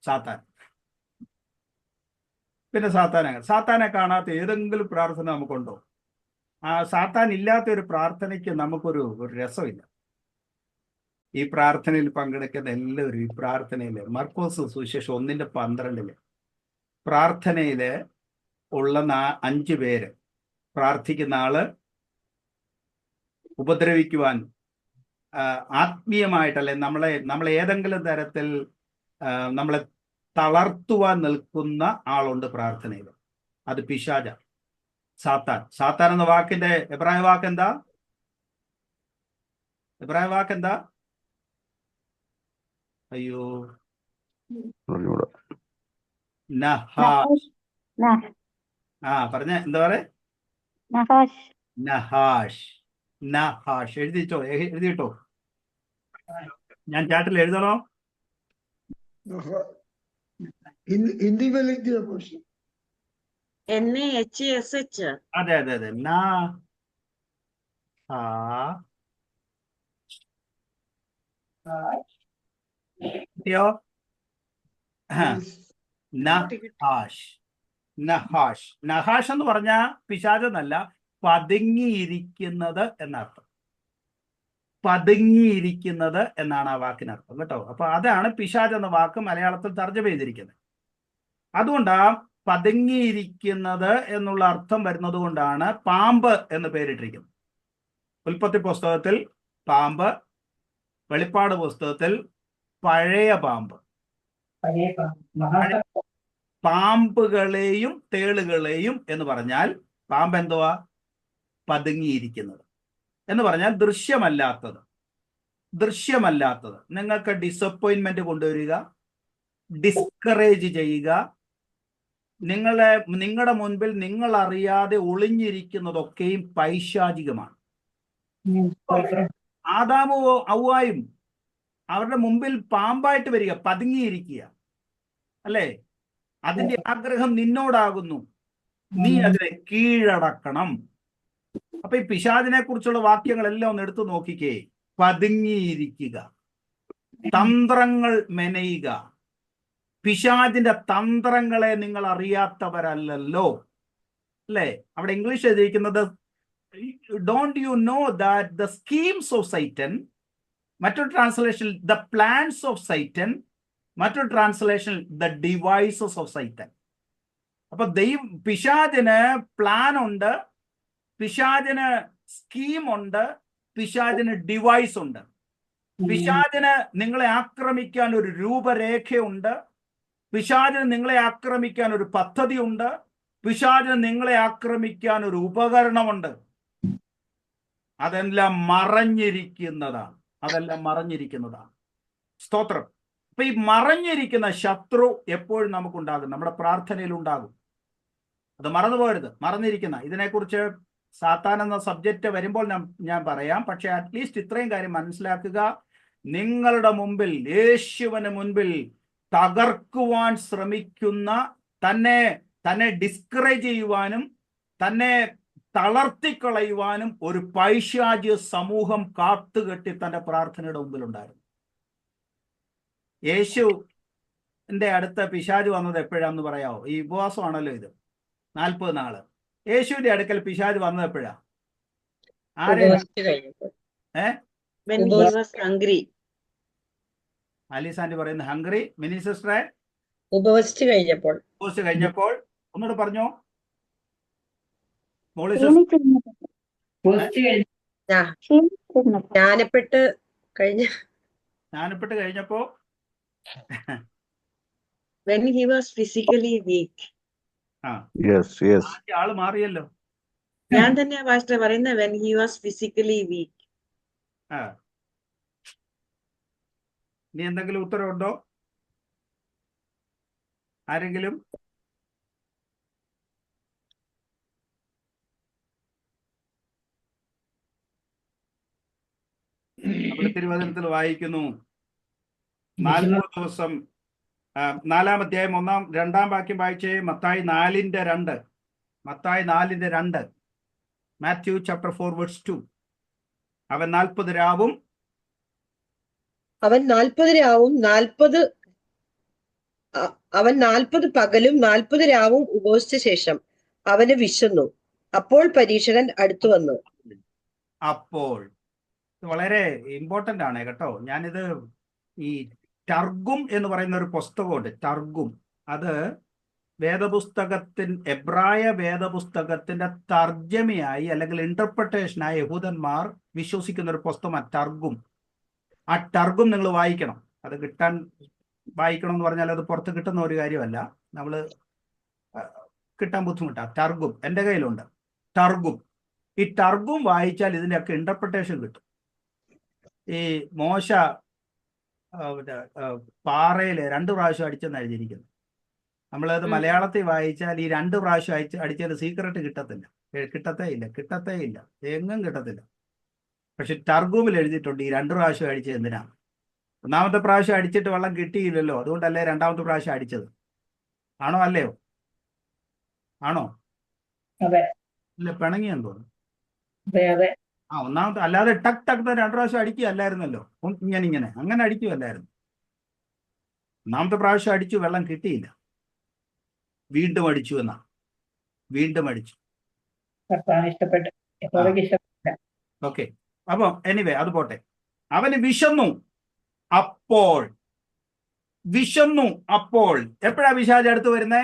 സാത്താൻ. പിന്നെ സാത്താനെ കാണാത്ത ഏതെങ്കിലും പ്രാർത്ഥന നമുക്കുണ്ടോ? ആ സാത്താൻ ഇല്ലാത്ത ഒരു പ്രാർത്ഥനയ്ക്ക് നമുക്കൊരു രസമില്ല. ഈ പ്രാർത്ഥനയിൽ പങ്കെടുക്കുന്ന എല്ലാവരും ഈ പ്രാർത്ഥനയിൽ മർക്കോസ് സുവിശേഷം 1:12 പ്രാർത്ഥനയില് ഉള്ള 5 പേര് പ്രാർത്ഥിക്കുന്ന ആള് ഉപദ്രവിക്കുവാൻ ആത്മീയമായിട്ടല്ലേ നമ്മളെ ഏതെങ്കിലും തരത്തിൽ നമ്മളെ തളർത്തുവാൻ നിൽക്കുന്ന ആളുണ്ട് പ്രാർത്ഥനയിൽ. അത് പിശാച, സാത്താൻ എന്ന വാക്കിന്റെ എബ്രായ വാക്കെന്താ? അയ്യോ, നഹാഷ്. പറഞ്ഞ എന്താ പറയാ? നഹാഷ്. എഴുതിയിട്ടോ? ഞാൻ ചാട്ടിൽ എഴുതണോ? ഹിന്ദി में लिख दिया क्वेश्चन. NAHASH. അതെ. നഹാഷ് എന്ന് പറഞ്ഞ പിശാചെന്നല്ല, പതുങ്ങിയിരിക്കുന്നത് എന്നർത്ഥം. പതുങ്ങിയിരിക്കുന്നത് എന്നാണ് ആ വാക്കിനർത്ഥം കേട്ടോ. അപ്പൊ അതാണ് പിശാച് എന്ന വാക്ക് മലയാളത്തിൽ തർജ്ജമ ചെയ്തിരിക്കുന്നത്. അതുകൊണ്ടാ പതുങ്ങിയിരിക്കുന്നത് എന്നുള്ള അർത്ഥം വരുന്നത് കൊണ്ടാണ് പാമ്പ് എന്ന് പേരിട്ടിരിക്കുന്നത്. ഉൽപ്പത്തി പുസ്തകത്തിൽ പാമ്പ്, വെളിപ്പാട് പുസ്തകത്തിൽ പഴയ പാമ്പ്. പാമ്പുകളെയും തേളുകളെയും എന്ന് പറഞ്ഞാൽ പാമ്പ് എന്തുവാ? പതുങ്ങിയിരിക്കുന്നത് എന്ന് പറഞ്ഞാൽ ദൃശ്യമല്ലാത്തത്. നിങ്ങൾക്ക് ഡിസപ്പോയിൻമെന്റ് കൊണ്ടുവരിക, ഡിസ്കറേജ് ചെയ്യുക, നിങ്ങളുടെ മുൻപിൽ നിങ്ങൾ അറിയാതെ ഒളിഞ്ഞിരിക്കുന്നതൊക്കെയും പൈശാചികമാണ്. ആദാമും ഹവ്വായും അവരുടെ മുമ്പിൽ പാമ്പായിട്ട് വരിക, പതുങ്ങിയിരിക്കുക. അല്ലേ? അതിന്റെ ആഗ്രഹം നിന്നോടാകുന്നു, നീ അതിനെ കീഴടക്കണം. അപ്പൊ ഈ പിശാചിനെ കുറിച്ചുള്ള വാക്യങ്ങളെല്ലാം ഒന്ന് എടുത്തു നോക്കിക്കേ. പതുങ്ങിയിരിക്കുക, തന്ത്രങ്ങൾ മെനയുക. പിശാചിന്റെ തന്ത്രങ്ങളെ നിങ്ങൾ അറിയാത്തവരല്ലല്ലോ, അല്ലേ? അവിടെ ഇംഗ്ലീഷ് എഴുതിയിരിക്കുന്നത് don't you know that the schemes of Satan, മറ്റൊരു translation the plans of Satan, മറ്റൊരു translation the devices of Satan. അപ്പൊ പിശാചിന് പ്ലാൻ ഉണ്ട്, പിശാചിന് സ്കീമുണ്ട്, പിശാചിന് ഡിവൈസ് ഉണ്ട്. പിശാചിന് നിങ്ങളെ ആക്രമിക്കാൻ ഒരു രൂപരേഖയുണ്ട്, പിശാചിന് നിങ്ങളെ ആക്രമിക്കാൻ ഒരു പദ്ധതിയുണ്ട്, പിശാചിന് നിങ്ങളെ ആക്രമിക്കാൻ ഒരു ഉപകരണമുണ്ട്. അതെല്ലാം മറഞ്ഞിരിക്കുന്നതാണ്, അതെല്ലാം മറഞ്ഞിരിക്കുന്നതാണ്. സ്തോത്രം. അപ്പൊ ഈ മറഞ്ഞിരിക്കുന്ന ശത്രു എപ്പോഴും നമുക്കുണ്ടാകും, നമ്മുടെ പ്രാർത്ഥനയിൽ ഉണ്ടാകും. അത് മറന്നു പോകരുത്. മറന്നിരിക്കുന്ന ഇതിനെക്കുറിച്ച് സാത്താൻ എന്ന സബ്ജക്റ്റ് വരുമ്പോൾ ഞാൻ പറയാം. പക്ഷെ അറ്റ്ലീസ്റ്റ് ഇത്രയും കാര്യം മനസ്സിലാക്കുക. നിങ്ങളുടെ മുമ്പിൽ, യേശുവിന് മുൻപിൽ തകർക്കുവാൻ ശ്രമിക്കുന്ന, തന്നെ ഡിസ്കറേജ് ചെയ്യുവാനും തന്നെ തളർത്തിക്കളയുവാനും ഒരു പൈശാചിക സമൂഹം കാത്തുകെട്ടി തന്റെ പ്രാർത്ഥനയുടെ മുമ്പിലുണ്ടായിരുന്നു. യേശുവിന്റെ അടുത്ത പിശാച് വന്നത് എപ്പോഴാന്ന് പറയാമോ? ഈ ഉപവാസമാണല്ലോ ഇത്, 40 നാള്. യേശുവിന്റെ അടുക്കൽ പിശാച് വന്നത് എപ്പോഴാ? ആലിസാൻഡി പറയുന്നത് ഹംഗ്രി. മിനി സിസ്റ്ററെ ഉപവസിച്ചു കഴിഞ്ഞപ്പോൾ. ഒന്നുകൂടെ പറഞ്ഞോ. ജ്ഞാനപ്പെട്ട് കഴിഞ്ഞപ്പോ when he was physically weak. ആള് മാറിയല്ലോ. ഞാൻ തന്നെയാ പാസ്റ്റർ പറയുന്നത്, when he was physically weak. ഇനി എന്തെങ്കിലും ഉത്തരവുണ്ടോ ആരെങ്കിലും? നമ്മുടെ തിരുവചനത്തിൽ വായിക്കുന്നു, 40 ദിവസം 4-ാം അധ്യായം 2-ാം വാക്യം വായിച്ചേ. മത്തായി 4:2. മത്തായി 4:2. Matthew chapter 4:2. അവൻ 40 രാവും 40 പകലും 40 രാവും ഉപവസിച്ച ശേഷം അവന് വിശന്നു. അപ്പോൾ പരീക്ഷകൻ അടുത്തു വന്നു. അപ്പോൾ വളരെ ഇമ്പോർട്ടന്റ് ആണ് കേട്ടോ. ഞാനിത് ഈ ടർഗും എന്ന് പറയുന്ന ഒരു പുസ്തകമുണ്ട്, ടർഗും. അത് എബ്രായ വേദപുസ്തകത്തിന്റെ തർജ്ജമയായി അല്ലെങ്കിൽ ഇന്റർപ്രിട്ടേഷനായി യഹൂദന്മാർ വിശ്വസിക്കുന്ന ഒരു പുസ്തകമാണ് ടർഗും. ആ ടർഗും നിങ്ങൾ വായിക്കണം. അത് വായിക്കണം എന്ന് പറഞ്ഞാൽ അത് പുറത്ത് കിട്ടുന്ന ഒരു കാര്യമല്ല, നമ്മൾ കിട്ടാൻ ബുദ്ധിമുട്ടാണ്. ടർഗും എൻ്റെ കയ്യിലുണ്ട്, ടർഗും. ഈ ടർഗും വായിച്ചാൽ ഇതിൻ്റെയൊക്കെ ഇന്റർപ്രിട്ടേഷൻ കിട്ടും. ഈ മോശ പാറയിൽ 2 പ്രാവശ്യം അടിച്ചെന്ന് എഴുതിയിരിക്കുന്നു. നമ്മളത് മലയാളത്തിൽ വായിച്ചാൽ ഈ 2 പ്രാവശ്യം അടിച്ചാൽ സീക്രട്ട് കിട്ടത്തേ ഇല്ല, എങ്ങും കിട്ടത്തില്ല. പക്ഷെ ടർഗുമിൽ എഴുതിയിട്ടുണ്ട് ഈ 2 പ്രാവശ്യം അടിച്ചത് എന്തിനാ. 1-ാമത്തെ പ്രാവശ്യം അടിച്ചിട്ട് വെള്ളം കിട്ടിയില്ലല്ലോ, അതുകൊണ്ടല്ലേ 2-ാമത്തെ പ്രാവശ്യം അടിച്ചത്. ആണോ അല്ലയോ? ആണോ? ഇല്ല, പിണങ്ങിയെന്ന് തോന്നുന്നു. ഒന്നാമത്തെ അല്ലാതെ ടക് 2 പ്രാവശ്യം അടിക്കുകയല്ലായിരുന്നല്ലോ, ഇങ്ങനെ അങ്ങനെ അടിക്കുകയല്ലായിരുന്നു. 1-ാമത്തെ പ്രാവശ്യം അടിച്ചു, വെള്ളം കിട്ടിയില്ല, വീണ്ടും അടിച്ചു വീണ്ടും അടിച്ചു. ഓക്കെ, അപ്പൊ എനിവേ അത് പോട്ടെ. അവന് വിശന്നു അപ്പോൾ എപ്പോഴാ പിശാച് അടുത്ത് വരുന്നേ?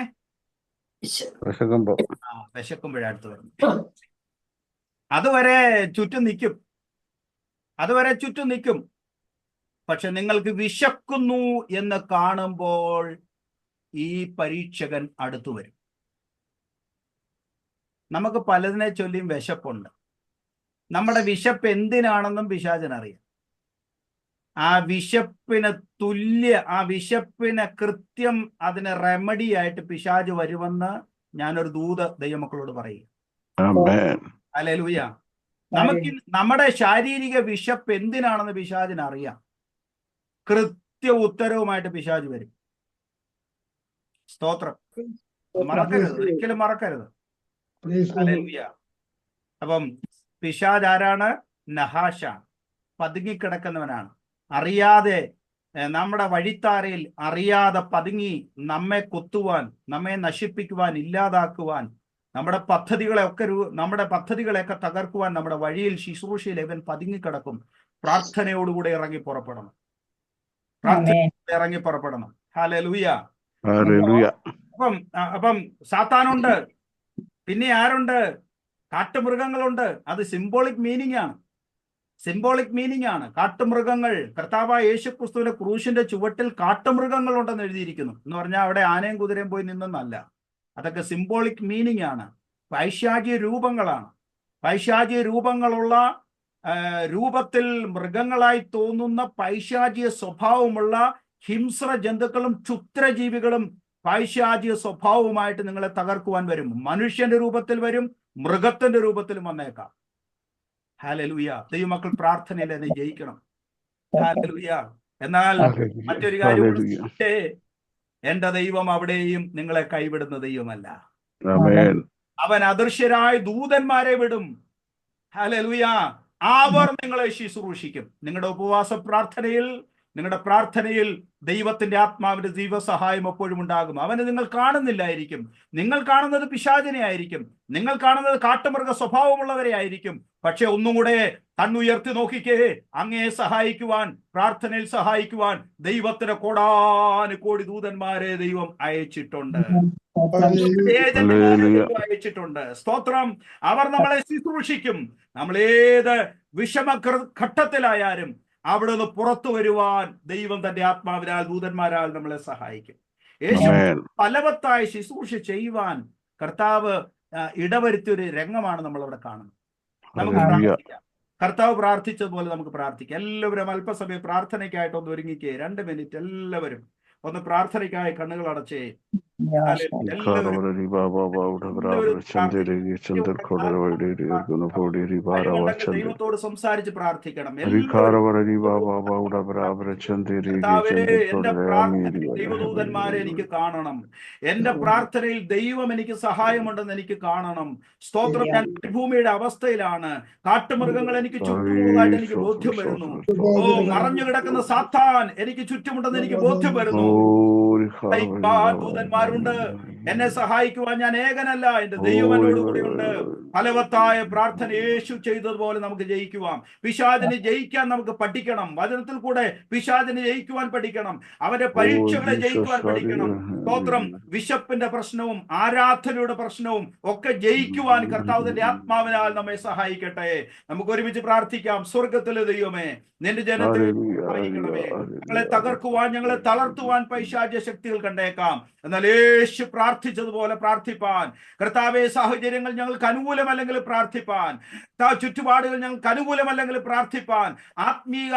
വിശക്കുമ്പോഴാ അടുത്ത് വരുന്നത്. അതുവരെ ചുറ്റും നിൽക്കും. പക്ഷെ നിങ്ങൾക്ക് വിശക്കുന്നു എന്ന് കാണുമ്പോൾ ഈ പരീക്ഷകൻ അടുത്തു വരും. നമുക്ക് പലതിനെ ചൊല്ലിയും വിശപ്പുണ്ട്. നമ്മുടെ വിശപ്പ് എന്തിനാണെന്നും പിശാചിനറിയാം. ആ വിശപ്പിന് കൃത്യം അതിന് റെമഡി ആയിട്ട് പിശാച് വരുമെന്ന് ഞാനൊരു ദൂത ദൈവമക്കളോട് പറയും. ഹല്ലേലൂയ. നമ്മുടെ ശാരീരിക വിശപ്പ് എന്തിനാണെന്ന് പിശാചിന് അറിയാം. കൃത്യ ഉത്തരവുമായിട്ട് പിശാച് വരും. സ്തോത്രം. മറക്കരുത്, ഒരിക്കലും മറക്കരുത്. Praise God. ഹല്ലേലൂയ. അപ്പം പിശാച് ആരാണ്? നഹാശാണ്, പതുങ്ങിക്കിടക്കുന്നവനാണ്. അറിയാതെ നമ്മുടെ വഴിത്താരയിൽ അറിയാതെ പതുങ്ങി നമ്മെ കൊത്തുവാൻ, നമ്മെ നശിപ്പിക്കുവാൻ, ഇല്ലാതാക്കുവാൻ, നമ്മുടെ പദ്ധതികളെയൊക്കെ തകർക്കുവാൻ നമ്മുടെ വഴിയിൽ, ശുശ്രൂഷയിൽ ഇവൻ പതുങ്ങിക്കിടക്കും. പ്രാർത്ഥനയോടുകൂടെ ഇറങ്ങി പുറപ്പെടണം. ഇറങ്ങി പുറപ്പെടണം. ഹല്ലേലൂയ. ഹല്ലേലൂയ. അപ്പം സാത്താനുണ്ട്, പിന്നെ ആരുണ്ട്? കാട്ടുമൃഗങ്ങളുണ്ട്. അത് സിംബോളിക് മീനിങ് ആണ്. കാട്ടുമൃഗങ്ങൾ. കർത്താവായ യേശുക്രിസ്തുവിന്റെ ക്രൂശിന്റെ ചുവട്ടിൽ കാട്ടുമൃഗങ്ങൾ ഉണ്ടെന്ന് എഴുതിയിരിക്കുന്നു. എന്ന് പറഞ്ഞാൽ അവിടെ ആനയും കുതിരയും പോയി നിന്നെന്നല്ല. അതൊക്കെ സിംബോളിക് മീനിങ് ആണ്. പൈശാചിക രൂപങ്ങളാണ്. പൈശാചിക രൂപങ്ങളുള്ള, രൂപത്തിൽ മൃഗങ്ങളായി തോന്നുന്ന പൈശാചിക സ്വഭാവമുള്ള ഹിംസ്ര ജന്തുക്കളും ക്ഷുദ്രജീവികളും പൈശാചിക സ്വഭാവവുമായിട്ട് നിങ്ങളെ തകർക്കുവാൻ വരും. മനുഷ്യന്റെ രൂപത്തിൽ വരും, മൃഗത്തിന്റെ രൂപത്തിലും വന്നേക്കാം. ഹല്ലേലൂയ. ദൈവമക്കൾ പ്രാർത്ഥനയിൽ എന്നെ ജയിക്കണം. ഹല്ലേലൂയ. എന്നാൽ മറ്റൊരു കാര്യം, എന്റെ ദൈവം അവിടെയും നിങ്ങളെ കൈവിടുന്ന ദൈവമല്ല. അവൻ അദൃശ്യരായ ദൂതന്മാരെ വിടും. ഹല്ലേലൂയ. അവർ നിങ്ങളെ ശുശ്രൂഷിക്കും. നിങ്ങളുടെ ഉപവാസ പ്രാർത്ഥനയിൽ ദൈവത്തിന്റെ ആത്മാവിന്റെ ദൈവസഹായം എപ്പോഴും ഉണ്ടാകും. അവനെ നിങ്ങൾ കാണുന്നില്ലായിരിക്കും. നിങ്ങൾ കാണുന്നത് പിശാചിനെ ആയിരിക്കും. നിങ്ങൾ കാണുന്നത് കാട്ടുമൃഗ സ്വഭാവമുള്ളവരെ ആയിരിക്കും. പക്ഷെ ഒന്നും കൂടെ കണ്ണുയർത്തി നോക്കിക്കേ, അങ്ങയെ സഹായിക്കുവാൻ, പ്രാർത്ഥനയിൽ സഹായിക്കുവാൻ ദൈവത്തിന്റെ കോടാനുകോടി ദൂതന്മാരെ ദൈവം അയച്ചിട്ടുണ്ട്. അയച്ചിട്ടുണ്ട്. സ്തോത്രം. അവർ നമ്മളെ ശുശ്രൂഷിക്കും. നമ്മളേത് വിഷമഘട്ടത്തിലായാലും അവിടെ നിന്ന് പുറത്തു വരുവാൻ ദൈവം തന്റെ ആത്മാവിനാൽ, ദൂതന്മാരാൽ നമ്മളെ സഹായിക്കും. യേശു ഫലവത്തായ ശുശ്രൂഷ ചെയ്യുവാൻ കർത്താവ് ഇടവരുത്തിയൊരു രംഗമാണ് നമ്മളവിടെ കാണുന്നത്. നമുക്ക് പ്രാർത്ഥിക്കാം. കർത്താവ് പ്രാർത്ഥിച്ചതുപോലെ നമുക്ക് പ്രാർത്ഥിക്കാം. എല്ലാവരും അല്പസമയം പ്രാർത്ഥനയ്ക്കായിട്ട് ഒന്ന് ഒരുങ്ങിക്കേ. 2 മിനിറ്റ് എല്ലാവരും ഒന്ന് പ്രാർത്ഥനയ്ക്കായി കണ്ണുകൾ അടച്ചേ. ദൈവത്തോട് സംസാരിച്ച് പ്രാർത്ഥിക്കണം. ദൈവദൂതന്മാരെ എനിക്ക് കാണണം. എന്റെ പ്രാർത്ഥനയിൽ ദൈവം എനിക്ക് സഹായമുണ്ടെന്ന് എനിക്ക് കാണണം. സ്തോത്രം. ഞാൻ ഭൂമിയുടെ അവസ്ഥയിലാണ്. കാട്ടുമൃഗങ്ങൾ എനിക്ക് ചുറ്റുമുള്ളതായിട്ട് എനിക്ക് ബോധ്യം വരുന്നു. മറഞ്ഞു കിടക്കുന്ന സാത്താൻ എനിക്ക് ചുറ്റുമുണ്ടെന്ന് എനിക്ക് ബോധ്യം വരുന്നു. ദൂതന്മാരുണ്ട് എന്നെ സഹായിക്കുവാൻ. ഞാൻ ഏകനല്ല, എന്റെ ദൈവം എന്നോട് കൂടെയുണ്ട്. ഫലവത്തായ പ്രാർത്ഥന യേശു ചെയ്തതുപോലെ നമുക്ക് ജയിക്കുവാം. പിശാചിനെ ജയിക്കാൻ നമുക്ക് പഠിക്കണം. വചനത്തിൽ കൂടെ പിശാചിനെ ജയിക്കുവാൻ പഠിക്കണം. അവന്റെ പരീക്ഷകളെ ജയിക്കുവാൻ പഠിക്കണം. സ്തോത്രം. വിശപ്പിന്റെ പ്രശ്നവും ആരാധനയുടെ പ്രശ്നവും ഒക്കെ ജയിക്കുവാൻ കർത്താവിന്റെ ആത്മാവിനാൽ നമ്മെ സഹായിക്കട്ടെ. നമുക്ക് ഒരുമിച്ച് പ്രാർത്ഥിക്കാം. സ്വർഗത്തിലെ ദൈവമേ, നിന്റെ ജനത്തെ സഹായിക്കണമേ. ഞങ്ങളെ തകർക്കുവാൻ, ഞങ്ങളെ തളർത്തുവാൻ പൈശാചിക ശക്തികൾ കണ്ടേക്കാം. എന്നാൽ യേശു പ്രാർത്ഥിച്ചതുപോലെ പ്രാർത്ഥിപ്പാൻ, കർത്താവേ, സാഹചര്യങ്ങൾ ഞങ്ങൾക്ക് അനുകൂലമല്ലെങ്കിൽ പ്രാർത്ഥിപ്പാൻ, ചുറ്റുപാടുകൾ ഞങ്ങൾക്ക് അനുകൂലമല്ലെങ്കിൽ പ്രാർത്ഥിപ്പാൻ, ആത്മീയ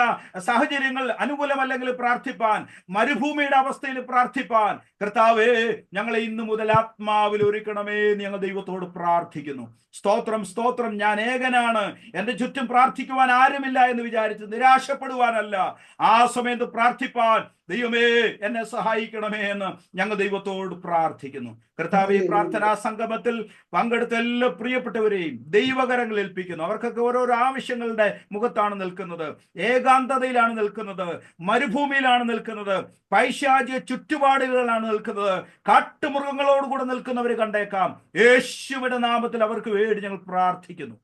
സാഹചര്യങ്ങൾ അനുകൂലമല്ലെങ്കിൽ പ്രാർത്ഥിപ്പാൻ, മരുഭൂമിയുടെ അവസ്ഥയിൽ പ്രാർത്ഥിപ്പാൻ, കർത്താവേ, ഞങ്ങളെ ഇന്നു മുതൽ ആത്മാവിൽ ഒരുക്കണമേ എന്ന് ഞങ്ങൾ ദൈവത്തോട് പ്രാർത്ഥിക്കുന്നു. സ്തോത്രം, സ്തോത്രം. ഞാൻ ഏകനാണ്, എന്റെ ചുറ്റും പ്രാർത്ഥിക്കുവാൻ ആരുമില്ല എന്ന് വിചാരിച്ച് നിരാശപ്പെടുവാനല്ല, ആ സമയത്ത് പ്രാർത്ഥിപ്പാൻ ദൈവമേ എന്നെ സഹായിക്കണമേ എന്ന് ഞങ്ങൾ ദൈവത്തോട് പ്രാർത്ഥിക്കുന്നു. കർത്താവേ, പ്രാർത്ഥനാ സംഗമത്തിൽ പങ്കെടുത്ത എല്ലാ പ്രിയപ്പെട്ടവരെയും ദൈവകരങ്ങളിൽ ഏൽപ്പിക്കുന്നു. അവർക്കൊക്കെ ഓരോരോ ആവശ്യങ്ങളുടെ മുഖത്താണ് നിൽക്കുന്നത്, ഏകാന്തതയിലാണ് നിൽക്കുന്നത്, മരുഭൂമിയിലാണ് നിൽക്കുന്നത്, പൈശാചിക ചുറ്റുപാടുകളിലാണ് നിൽക്കുന്നത്, കാട്ടുമൃഗങ്ങളോടുകൂടെ നിൽക്കുന്നവർ കണ്ടേക്കാം. യേശുവിന്റെ നാമത്തിൽ അവർക്ക് വേണ്ടി ഞങ്ങൾ പ്രാർത്ഥിക്കുന്നു.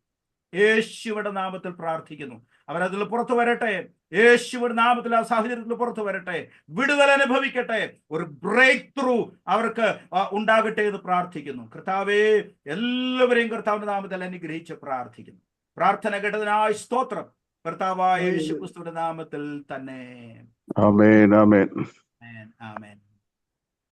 യേശുവിന്റെ നാമത്തിൽ പ്രാർത്ഥിക്കുന്നു. അവരതിൽ പുറത്തു വരട്ടെ. യേശുവിന്റെ നാമത്തിൽ ആ സാഹചര്യത്തിൽ പുറത്തു വരട്ടെ. വിടുതൽ അനുഭവിക്കട്ടെ. ഒരു ബ്രേക്ക് ത്രൂ അവർക്ക് ഉണ്ടാകട്ടെ എന്ന് പ്രാർത്ഥിക്കുന്നു. കർത്താവേ, എല്ലാവരെയും കർത്താവിന്റെ നാമത്തിൽ അനുഗ്രഹിച്ച് പ്രാർത്ഥിക്കുന്നു. പ്രാർത്ഥന കേട്ടതിനായി സ്തോത്രം. കർത്താവായ യേശു ക്രിസ്തുവിന്റെ നാമത്തിൽ തന്നെ. ആമേൻ, ആമേൻ, ആമേൻ.